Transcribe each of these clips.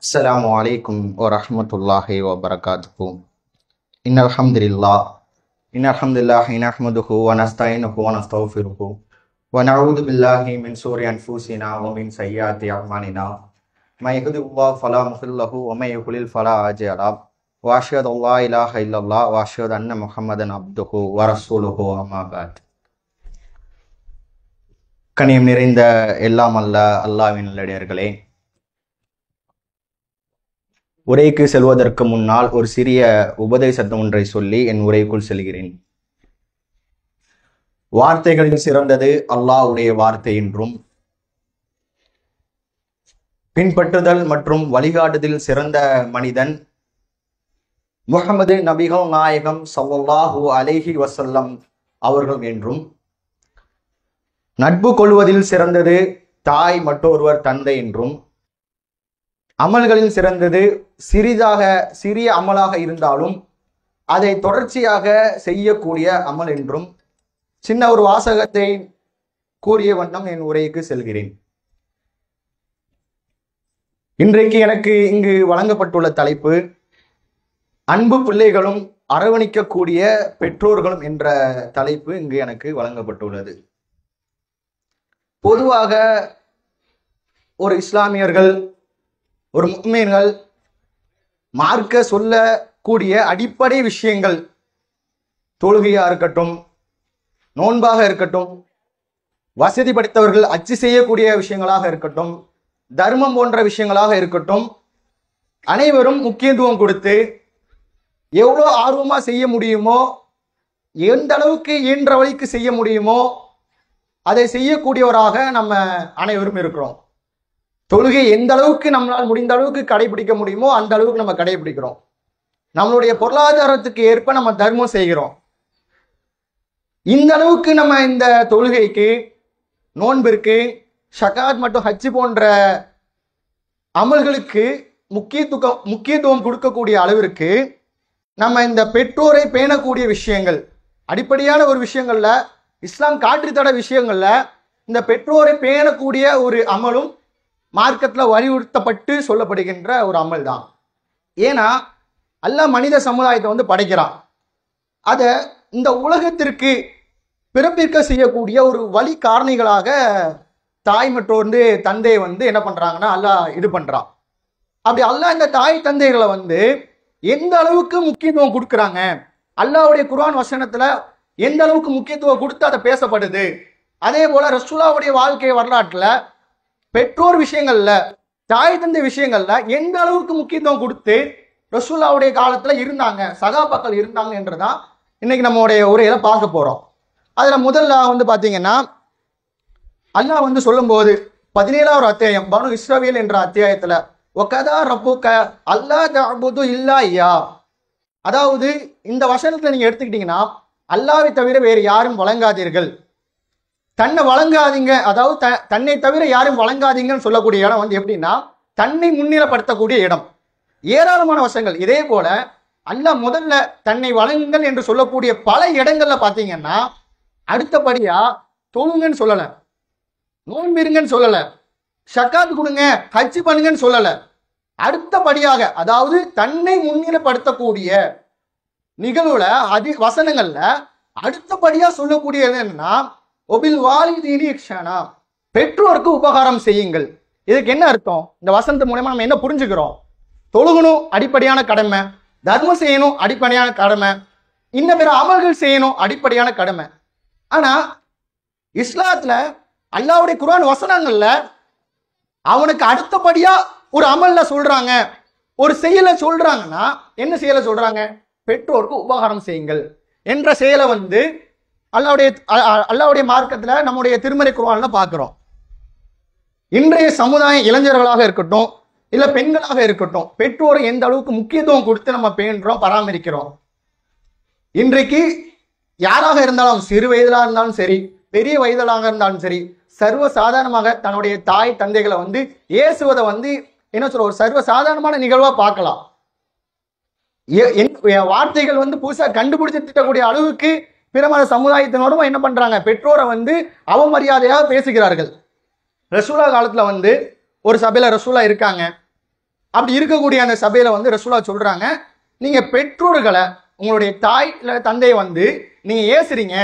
السلام عليكم ورحمة الله وبركاته. إن الحمد لله نحمده ونستعينه ونستغفره ونعوذ بالله من شرور أنفسنا ومن سيئات أعمالنا من يهده الله فلا مضل له ومن يضلل فلا هادي له وأشهد أن لا إله إلا الله وأشهد أن محمدا عبده ورسوله أما بعد. கனியம் நிறைந்த எல்லாம் அல்ல அல்லாஹ்வின் நல்லடியார்களே, உரைக்கு செல்வதற்கு முன்னால் ஒரு சிறிய உபதேசம் ஒன்றை சொல்லி என் உரைக்குள் செல்கிறேன். வார்த்தைகளில் சிறந்தது அல்லாஹ்வுடைய வார்த்தை என்றும், பின்பற்றுதல் மற்றும் வழிகாட்டுதல் சிறந்த மனிதன் முஹம்மது நபிகள் நாயகம் ஸல்லல்லாஹு அலைஹி வஸல்லம் அவர்கள் என்றும், நட்பு கொள்வதில் சிறந்தது தாய் மற்றொருவர் தந்தை என்றும், அமல்களில் சிறந்தது சிறிய அமலாக இருந்தாலும் அதை தொடர்ச்சியாக செய்யக்கூடிய அமல் என்றும் சின்ன ஒரு வாசகத்தை கூறிய வண்ணம் என் உரைக்கு செல்கிறேன். இன்றைக்கு எனக்கு இங்கு வழங்கப்பட்டுள்ள தலைப்பு அன்பு பிள்ளைகளும் அரவணைக்கக்கூடிய பெற்றோர்களும் என்ற தலைப்பு இங்கு எனக்கு வழங்கப்பட்டுள்ளது. பொதுவாக ஒரு இஸ்லாமியர்கள், ஒரு முஃமின்கள் மார்க்க சொல்லக்கூடிய அடிப்படை விஷயங்கள், தொழுகையா இருக்கட்டும், நோன்பாக இருக்கட்டும், வசதி படைத்தவர்கள் அச்சு செய்யக்கூடிய விஷயங்களாக இருக்கட்டும், தர்மம் போன்ற விஷயங்களாக இருக்கட்டும், அனைவரும் முக்கியத்துவம் கொடுத்து எவ்வளோ ஆர்வமா செய்ய முடியுமோ, எந்த அளவுக்கு இயன்ற வழிக்கு செய்ய முடியுமோ அதை செய்யக்கூடியவராக நம்ம அனைவரும் இருக்கிறோம். தொழுகை எந்த அளவுக்கு நம்மளால் முடிந்த அளவுக்கு கடைபிடிக்க முடியுமோ அந்த அளவுக்கு நம்ம கடைபிடிக்கிறோம். நம்மளுடைய பொருளாதாரத்துக்கு ஏற்ப நம்ம தர்மம் செய்கிறோம். இந்த அளவுக்கு நம்ம இந்த தொழுகைக்கு, நோன்பிற்கு, ஷகாத் மற்றும் ஹஜ் போன்ற அமல்களுக்கு முக்கியத்துவம் கொடுக்கக்கூடிய அளவிற்கு நம்ம இந்த பெற்றோரை பேணக்கூடிய விஷயங்கள், அடிப்படையான ஒரு விஷயங்கள்ல, இஸ்லாம் காற்றித்தட விஷயங்கள்ல இந்த பெற்றோரை பேணக்கூடிய ஒரு அமலும் மார்க்கத்தில் வலியுறுத்தப்பட்டு சொல்லப்படுகின்ற ஒரு அமல் தான். ஏன்னா அல்லாஹ் மனித சமுதாயத்தை படைக்கிறான். அதை இந்த உலகத்திற்கு பிறப்பிற்க செய்யக்கூடிய ஒரு வழி காரணிகளாக தாய் மற்றும் தந்தை என்ன பண்றாங்கன்னா அல்லாஹ் இது பண்றான். அப்படி அல்லாஹ் இந்த தாய் தந்தைகளை எந்த அளவுக்கு முக்கியத்துவம் கொடுக்குறாங்க, அல்லாஹ்வுடைய குர்ஆன் வசனத்துல எந்த அளவுக்கு முக்கியத்துவம் கொடுத்து அதை பேசப்படுது. அதே போல ரசூலுல்லாஹ்வுடைய வாழ்க்கை வரலாற்றுல பெற்றோர் விஷயங்கள்ல, தாய் தந்தை விஷயங்கள்ல எந்த அளவுக்கு முக்கியத்துவம் கொடுத்து ரசூலுல்லாஹ்வுடைய காலத்துல இருந்தாங்க, சகாபாக்கள் இருந்தாங்க என்றுதான் இன்னைக்கு நம்மளுடைய உரையில பார்க்க போறோம். அதுல முதல்ல பாத்தீங்கன்னா அல்லாஹ் சொல்லும் போது 17வது அத்தியாயம் பனு இஸ்ரவேல் என்ற அத்தியாயத்துல ஒகதா ரப்புக அல்லா தஅபுது இல்லா இய்யா, அதாவது இந்த வசனத்துல நீங்க எடுத்துக்கிட்டீங்கன்னா அல்லாஹ்வை தவிர வேறு யாரும் வழங்காதீர்கள், தன்னை வழங்காதீங்க, அதாவது தன்னை தவிர யாரும் வழங்காதீங்கன்னு சொல்லக்கூடிய இடம் எப்படின்னா தன்னை முன்னிலைப்படுத்தக்கூடிய இடம். ஏராளமான வசனங்கள். இதே போல அல்லாஹ் முதல்ல தன்னை வழங்குங்கள் என்று சொல்லக்கூடிய பல இடங்கள்ல பாத்தீங்கன்னா அடுத்தபடியா தொழுங்கன்னு சொல்லல, நோன்பிருங்கன்னு சொல்லல, ஷக்காத் கொடுங்க, ஹஜ் பண்ணுங்கன்னு சொல்லல. அடுத்தபடியாக அதாவது தன்னை முன்னிலைப்படுத்தக்கூடிய நிகழ்வுல வசனங்கள்ல அடுத்தபடியா சொல்லக்கூடியது என்னன்னா ஒபில் வாலிதீனி இஹ்சானா, பெற்றோருக்கு உபகாரம் செய்யுங்கள். இதுக்கு என்ன அர்த்தம்? இந்த வசனத்து மூலமா நம்ம என்ன புரிஞ்சுக்கிறோம்? தொழுகணும் அடிப்படையான கடமை, தர்மம் செய்யணும் அடிப்படையான கடமை, இன்னும் பிற அமல்கள் செய்யணும் அடிப்படையான கடமை. ஆனா இஸ்லாத்துல அல்லாஹ்வுடைய குர்ஆன் வசனங்கள்ல அவனுக்கு அடுத்தபடியா ஒரு அமல்ல சொல்றாங்க, ஒரு செயலை சொல்றாங்கன்னா என்ன செயலை சொல்றாங்க? பெற்றோருக்கு உபகாரம் செய்யுங்கள் என்ற செயலை அல்லாஹ்வுடைய மார்க்கத்துல நம்முடைய திருமறை குர்ஆன்ல பார்க்கிறோம். இன்றைய சமுதாய இளைஞர்களாக இருக்கட்டும், இல்ல பெண்களாக இருக்கட்டும், பெற்றோரை எந்த அளவுக்கு முக்கியத்துவம் கொடுத்து நம்ம பேணுறோம், பராமரிக்கிறோம். இன்றைக்கு யாராக இருந்தாலும், சிறு வயதிலா இருந்தாலும் சரி, பெரிய வயதிலாக இருந்தாலும் சரி, சர்வ சாதாரணமாக தன்னுடைய தாய் தந்தைகளை ஏசுவதை என்ன சொல்ற ஒரு சர்வ சாதாரணமான நிகழ்வா பார்க்கலாம். வார்த்தைகள் புதுசா கண்டுபிடிச்சு திட்டக்கூடிய அளவுக்கு பிற மத சமுதாயத்தினரும் என்ன பண்றாங்க, பெற்றோரை அவமரியாதையாக பேசுகிறார்கள். ரசூலா காலத்துல ஒரு சபையில ரசூலா இருக்காங்க. அப்படி இருக்கக்கூடிய அந்த சபையில வந்து ரசூலா சொல்றாங்க, நீங்க பெற்றோர்களை, உங்களுடைய தாய் இல்ல தந்தையை வந்து நீங்க ஏசுறீங்க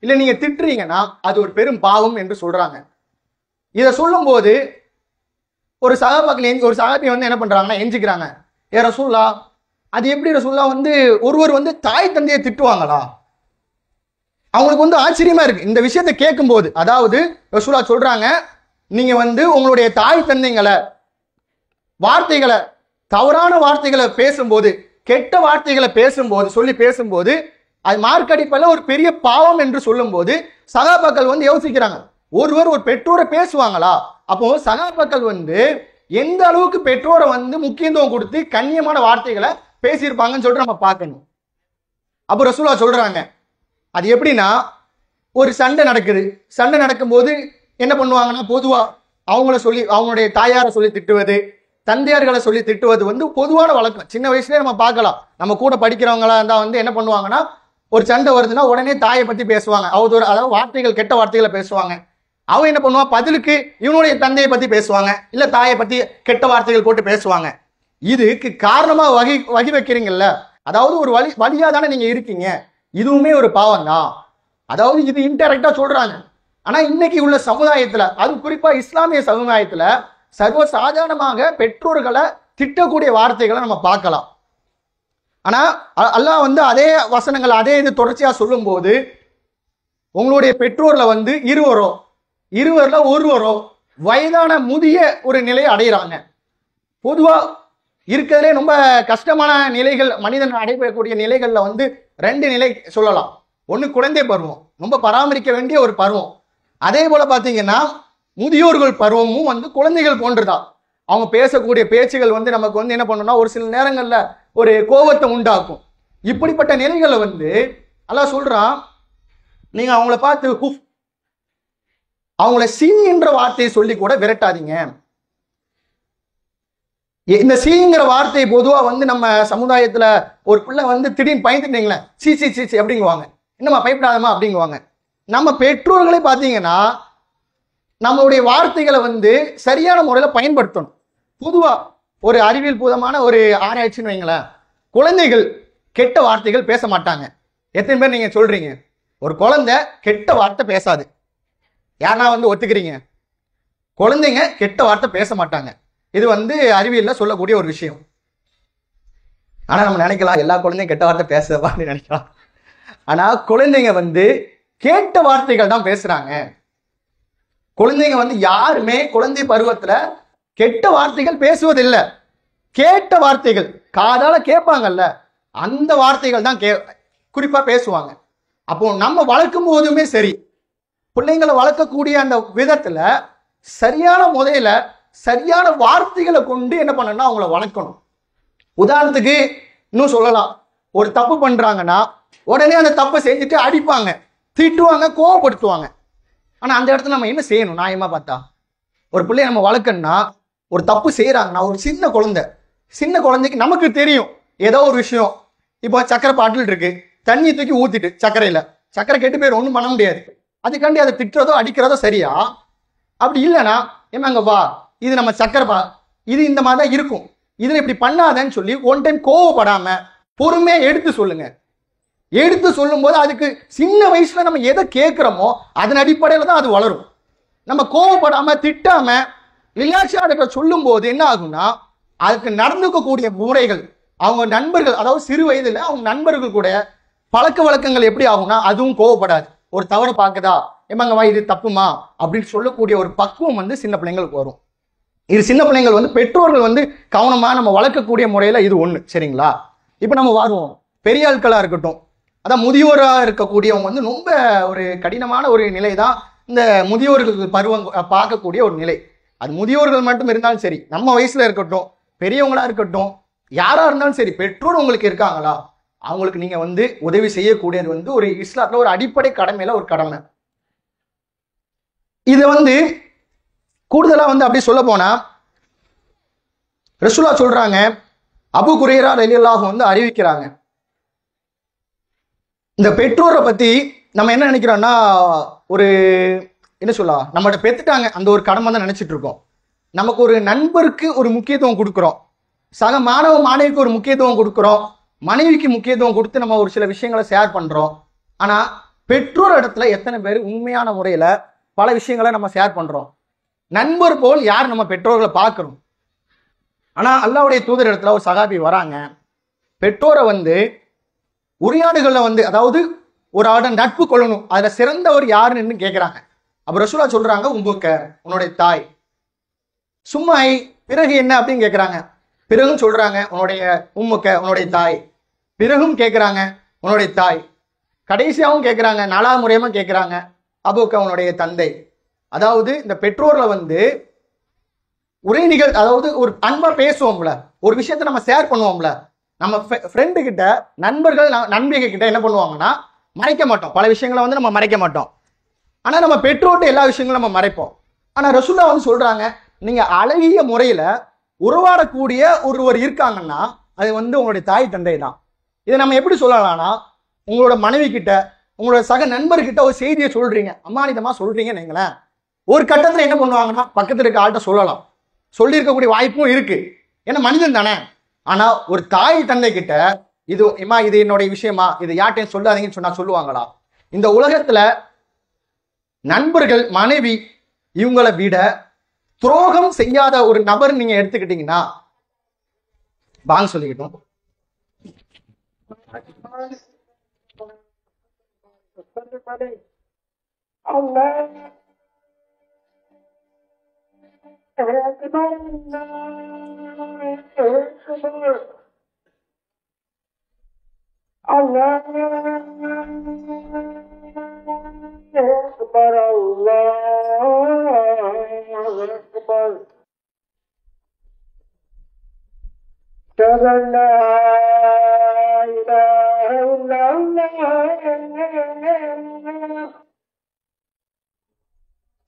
இல்ல நீங்க திட்டுறீங்கன்னா அது ஒரு பெரும் பாவம் என்று சொல்றாங்க. இதை சொல்லும் போது ஒரு சகாபி வந்து என்ன பண்றாங்கன்னா எஞ்சிக்கிறாங்க, ஏ ரசூலா, அது எப்படி ரசூலா வந்து ஒருவர் வந்து தாய் தந்தையை திட்டுவாங்களா? அவங்களுக்கு வந்து ஆச்சரியமா இருக்கு இந்த விஷயத்தை கேட்கும் போது. அதாவது ரசூலா சொல்றாங்க, நீங்க வந்து உங்களுடைய தாய் தந்தைங்களை வார்த்தைகளை, தவறான வார்த்தைகளை பேசும்போது, கெட்ட வார்த்தைகளை பேசும்போது அது மார்க்கடிப்பல ஒரு பெரிய பாவம் என்று சொல்லும் போது சகாபாக்கள் வந்து யோசிக்கிறாங்க, ஒருவர் ஒரு பெற்றோரை பேசுவாங்களா? அப்போ சகாபாக்கள் வந்து எந்த அளவுக்கு பெற்றோரை வந்து முக்கியத்துவம் கொடுத்து கண்ணியமான வார்த்தைகளை பேசியிருப்பாங்கன்னு சொல்லிட்டு நம்ம பார்க்கணும். அப்போ ரசூலா சொல்றாங்க, அது எப்படின்னா, ஒரு சண்டை நடக்கும்போது என்ன பண்ணுவாங்கன்னா, பொதுவா அவங்களுடைய தாயாரை சொல்லி திட்டுவது, தந்தையார்களை சொல்லி திட்டுவது வந்து பொதுவான வழக்கம். சின்ன வயசுலேயே நம்ம பார்க்கலாம். நம்ம கூட படிக்கிறவங்களா இருந்தால் வந்து என்ன பண்ணுவாங்கன்னா, ஒரு சண்டை வருதுன்னா உடனே தாயை பற்றி பேசுவாங்க, அதாவது வார்த்தைகள், கெட்ட வார்த்தைகளை பேசுவாங்க. அவன் என்ன பண்ணுவான், பதிலுக்கு இவனுடைய தந்தையை பற்றி பேசுவாங்க, இல்லை தாயை பற்றி கெட்ட வார்த்தைகள் போட்டு பேசுவாங்க. இதுக்கு காரணமாக வகி வைக்கிறீங்கல்ல, அதாவது ஒரு வழியாக தானே நீங்கள் இருக்கீங்க, இதுவுமே ஒரு பாவம் தான். அதாவது இது இன்டைரக்டா சொல்றாங்க. ஆனா இன்னைக்கு உள்ள சமுதாயத்துல, அது குறிப்பா இஸ்லாமிய சமுதாயத்துல சர்வ சாதாரணமாக பெற்றோர்களை திட்டக்கூடிய வார்த்தைகளை நம்ம பார்க்கலாம். ஆனா அல்லாஹ் வந்து அதே வசனங்கள், அதே இது தொடர்ச்சியா சொல்லும் போது, உங்களுடைய பெற்றோர்ல வந்து இருவர்ல ஒருவரோ வயதான முதிய ஒரு நிலையை அடைகிறாங்க. பொதுவா இருக்கிறதுலே ரொம்ப கஷ்டமான நிலைகள், மனிதன் அடையக்கூடிய நிலைகள்ல வந்து 2 நிலை சொல்லலாம். ஒன்று குழந்தை பருவம், ரொம்ப பராமரிக்க வேண்டிய ஒரு பருவம். அதே போல பார்த்தீங்கன்னா முதியோர்கள் பருவமும் வந்து குழந்தைகள் போன்றுதான். அவங்க பேசக்கூடிய பேச்சுகள் வந்து நமக்கு வந்து என்ன பண்ணணும்னா, ஒரு சில நேரங்களில் ஒரு கோபத்தை உண்டாக்கும். இப்படிப்பட்ட நிலைகளை வந்து அல்லாஹ் சொல்றான், நீங்க அவங்கள பார்த்து அவங்கள சீங்கிற வார்த்தையை சொல்லி கூட விரட்டாதீங்க. இந்த சீங்கிற வார்த்தை பொதுவா வந்து நம்ம சமுதாயத்துல ஒரு பிள்ளை வந்து திடீர்னு பயந்துட்டீங்களேன், சீ அப்படிங்குவாங்க, என்னம்மா பயப்படாதமா அப்படிங்குவாங்க. நம்ம பெற்றோர்களே பார்த்தீங்கன்னா நம்மளுடைய வார்த்தைகளை வந்து சரியான முறையில் பயன்படுத்தணும். பொதுவா ஒரு அறிவியல் பூதமான ஒரு ஆராய்ச்சின்னு வைங்களேன், குழந்தைகள் கெட்ட வார்த்தைகள் பேச மாட்டாங்க. எத்தனை பேர் நீங்க சொல்றீங்க ஒரு குழந்தை கெட்ட வார்த்தை பேசாது? யாரா வந்து ஒத்துக்கிறீங்க? குழந்தைங்க கெட்ட வார்த்தை பேச மாட்டாங்க. இது வந்து அறிவியல்ல சொல்லக்கூடிய ஒரு விஷயம். ஆனா நம்ம நினைக்கலாம், எல்லா குழந்தையும் கெட்ட வார்த்தை பேசுவான்னு நினைக்கலாம். ஆனா குழந்தைங்க வந்து கேட்ட வார்த்தைகள் தான் பேசுறாங்க. குழந்தைங்க வந்து யாருமே குழந்தை பருவத்துல கெட்ட வார்த்தைகள் பேசுவதில்லை. கேட்ட வார்த்தைகள், காதால கேட்பாங்கல்ல, அந்த வார்த்தைகள் தான் குறிப்பா பேசுவாங்க. அப்போ நம்ம வளர்க்கும் போதுமே சரி, பிள்ளைங்களை வளர்க்கக்கூடிய அந்த விதத்துல சரியான முறையில சரியான வார்த்தைகளை கொண்டு என்ன பண்ணணும்னா அவங்கள வளர்க்கணும். உதாரணத்துக்கு இன்னும் சொல்லலாம், ஒரு தப்பு பண்றாங்கன்னா உடனே அந்த தப்பை செஞ்சுட்டு அடிப்பாங்க, திட்டுவாங்க, கோவப்படுத்துவாங்க. ஆனா அந்த இடத்துல நம்ம என்ன செய்யணும்? நியாயமா பார்த்தா, ஒரு பிள்ளைய நம்ம வளர்க்கணும்னா, ஒரு தப்பு செய்யறாங்கன்னா, ஒரு சின்ன குழந்தைக்கு நமக்கு தெரியும் ஏதோ ஒரு விஷயம். இப்போ சக்கரை பாட்டில் இருக்கு, தண்ணி தூக்கி ஊத்திட்டு சக்கரை கெட்டு பேர் ஒன்றும் பண்ண முடியாது. அதுக்காண்டி அதை திட்டுறதோ அடிக்கிறதோ சரியா? அப்படி இல்லைன்னா ஏமாங்க வா, இது நம்ம சக்கரை இது இந்த மாதிரி தான் இருக்கும், இதுல இப்படி பண்ணாதன்னு சொல்லி ஒன் டைம் கோவப்படாம பொறுமையா எடுத்து சொல்லுங்க. எடுத்து சொல்லும் போது அதுக்கு சின்ன வயசுல நம்ம எதை கேட்கிறோமோ அதன் அடிப்படையில தான் அது வளரும். நம்ம கோவப்படாம திட்டாம ரிலாக்ஸா சொல்லும் போது என்ன ஆகும்னா, அதுக்கு நடந்துக்கக்கூடிய முறைகள், அவங்க நண்பர்கள், அதாவது சிறு வயதுல அவங்க நண்பர்கள் கூட பழக்க வழக்கங்கள் எப்படி ஆகும்னா, அதுவும் கோவப்படாது. ஒரு தவறு பார்க்குதா, ஏமாங்கவா இது தப்புமா அப்படின்னு சொல்லக்கூடிய ஒரு பக்குவம் வந்து சின்ன பிள்ளைங்களுக்கு வரும். இது சின்ன பிள்ளைங்கள் வந்து பெற்றோர்கள் வந்து கவனமா நம்ம வளர்க்கக்கூடிய முறையில இது ஒண்ணு. சரிங்களா? இப்ப நம்ம வருவோம், பெரிய ஆட்களா இருக்கட்டும், அதான் முதியோராக இருக்கக்கூடியவங்க வந்து ரொம்ப ஒரு கடினமான ஒரு நிலை தான் இந்த முதியோர்கள் பருவம் பார்க்கக்கூடிய ஒரு நிலை. அது முதியோர்கள் மட்டும் இருந்தாலும் சரி, நம்ம வயசுல இருக்கட்டும், பெரியவங்களா இருக்கட்டும், யாரா இருந்தாலும் சரி, பெற்றோர் உங்களுக்கு இருக்காங்களா, அவங்களுக்கு நீங்க வந்து உதவி செய்யக்கூடியது வந்து ஒரு இஸ்லாத்துல ஒரு அடிப்படை கடமையில ஒரு கடமை. இதை வந்து கூடுதலா வந்து அப்படி சொல்ல போனா, ரசூலா சொல்றாங்க, அபூ குரைரா ரலியல்லாஹு வந்து அறிவிக்கிறாங்க, இந்த பெற்றோரை பத்தி நம்ம என்ன நினைக்கிறோம்னா, ஒரு என்ன சொல்லலாம், நம்மகிட்ட பெத்துட்டாங்க அந்த ஒரு கடமை தான் நினைச்சிட்டு இருக்கோம். நமக்கு ஒரு நண்பருக்கு ஒரு முக்கியத்துவம் கொடுக்குறோம், சக மாணவ மாணவிக்கு ஒரு முக்கியத்துவம் கொடுக்குறோம், மனைவிக்கு முக்கியத்துவம் கொடுத்து நம்ம ஒரு சில விஷயங்களை ஷேர் பண்றோம். ஆனா பெற்றோர் இடத்துல எத்தனை பேர் உண்மையான முறையில பல விஷயங்களை நம்ம ஷேர் பண்றோம்? நண்பர் போல் யார் நம்ம பெற்றோர்களை பார்க்கிறோம்? ஆனா அல்லாஹ்வுடைய தூதர் இடத்துல ஒரு சகாபி வராங்க, பெற்றோரை உரையாடுகள்ல அதாவது ஒரு ஆட நட்பு கொள்ளணும், அதுல சிறந்தவர் யாருன்னு கேட்கிறாங்க. அப்ப ரசூலா சொல்றாங்க, உன்னுடைய தாய். சும்மா பிறகு என்ன அப்படின்னு கேட்கிறாங்க. பிறகும் சொல்றாங்க உன்னுடைய உன்னுடைய தாய். பிறகும் கேட்கிறாங்க உன்னுடைய தாய். கடைசியாகவும் கேட்கிறாங்க, 4வது முறையமா கேட்கிறாங்க அபூக்க உன்னுடைய தந்தை. அதாவது இந்த பெற்றோர்ல உரை அதாவது ஒரு அன்பா பேசுவோம்ல, ஒரு விஷயத்த நம்ம ஷேர் பண்ணுவோம்ல, நம்ம ஃப்ரெண்டு கிட்ட நண்பர்கள் நண்பிகை கிட்ட என்ன பண்ணுவாங்கன்னா மறைக்க மாட்டோம், பல விஷயங்களை நம்ம மறைக்க மாட்டோம். ஆனா நம்ம பெற்றோர்கிட்ட எல்லா விஷயங்களும் நம்ம மறைப்போம். ஆனா ரசூலா சொல்றாங்க, நீங்க அழகிய முறையில உருவாடக்கூடிய ஒருவர் இருக்காங்கன்னா அது உங்களுடைய தாய் தந்தை தான். இதை நம்ம எப்படி சொல்லலாம்னா, உங்களோட மனைவி கிட்ட உங்களோட சக நண்பர்கிட்ட ஒரு செய்தியை சொல்றீங்க, அம்மானிதமா சொல்றீங்கன்னு வைங்களேன், ஒரு கட்டத்துல என்ன பண்ணுவாங்கன்னா பக்கத்துல இருக்க ஆள்கிட்ட சொல்லலாம், சொல்லியிருக்கக்கூடிய வாய்ப்பும் இருக்கு, ஏன்னா மனிதன் தானே. ஆனா ஒரு தாய் தந்தை கிட்ட இது என்னுடைய விஷயமா, இது யார்ட்டையும் சொல்லாதீங்கன்னு சொன்னா சொல்லுவாங்களா? இந்த உலகத்துல நண்பர்கள் மனைவி இவங்களை விட துரோகம் செய்யாத ஒரு நபர் நீங்க எடுத்துக்கிட்டீங்கன்னா வாங்க சொல்லிக்கிட்டோம்.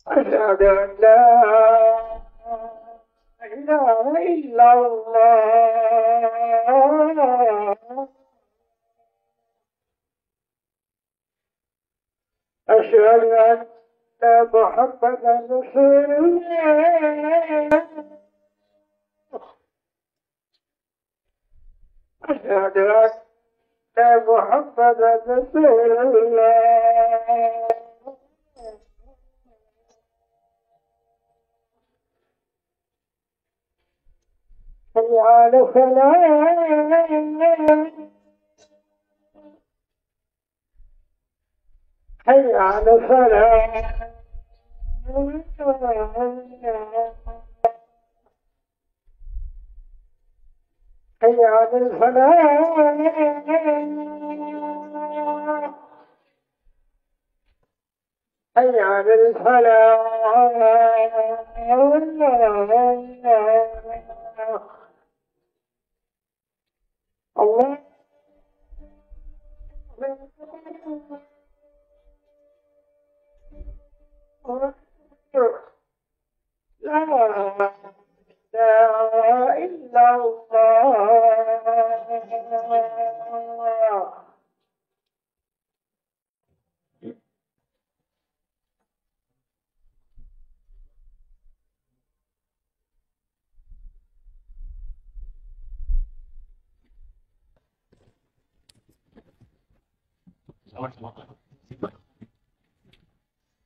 أشهد أن لا إله إلا الله أشهد أن محمدا رسول الله أشهد أن محمدا رسول الله حي على الفلاح حي على الفلاح حي على الفلاح حي على الفلاح الله لا إله إلا الله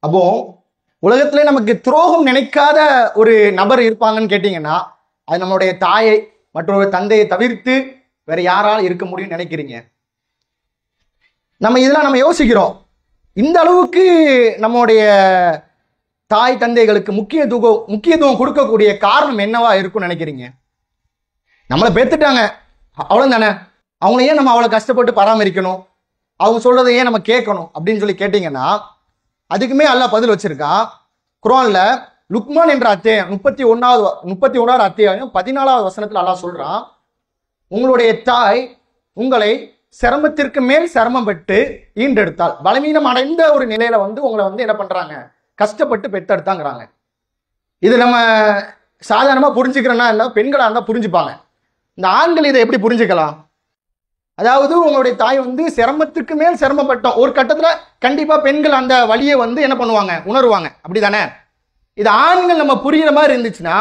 அப்போ உலகத்துல நமக்கு துரோகம் நினைக்காத ஒரு நபர் இருப்பாங்கன்னு கேட்டீங்கன்னா அது நம்மளுடைய தாயை மற்றொரு தந்தையை தவிர்த்து வேற யாரால் இருக்க முடியும்னு நினைக்கிறீங்க? இதெல்லாம் நம்ம யோசிக்கிறோம். இந்த அளவுக்கு நம்முடைய தாய் தந்தைகளுக்கு முக்கியத்துவம் கொடுக்கக்கூடிய காரணம் என்னவா இருக்கும்னு நினைக்கிறீங்க? நம்மளை பெத்துட்டாங்க, அவ்வளவு தானே, அவங்கள ஏன் நம்ம அவ்வளவு கஷ்டப்பட்டு பராமரிக்கணும், அவங்க சொல்றதை ஏன் நம்ம கேட்கணும் அப்படின்னு சொல்லி கேட்டீங்கன்னா அதுக்குமே அல்லாஹ் பதில் வச்சிருக்கான். குர்ஆன்ல லுக்மான் என்ற அத்தியாயம் 31வது அத்தியாயம் 14வது வசனத்துல அல்லாஹ் சொல்றான், உங்களுடைய தாய் உங்களை சிரமத்திற்கு மேல் சிரமம் பெற்று ஈண்டெடுத்தால், பலவீனம் அடைந்த ஒரு நிலையில உங்களை என்ன பண்றாங்க, கஷ்டப்பட்டு பெற்றெடுத்தாங்கிறாங்க. இது நம்ம சாதாரணமா புரிஞ்சுக்கிறோன்னா இல்லை, பெண்களா இருந்தா புரிஞ்சுப்பாங்க. இந்த ஆண்கள் இதை எப்படி புரிஞ்சுக்கலாம்? அதாவது உங்களுடைய தாய் சிரமத்துக்கு மேல் சிரமப்பட்டோம், ஒரு கட்டத்துல கண்டிப்பா பெண்கள் அந்த வழியை என்ன பண்ணுவாங்க, உணர்வாங்க, அப்படிதானே? இது ஆண்கள் நம்ம புரியுற மாதிரி இருந்துச்சுன்னா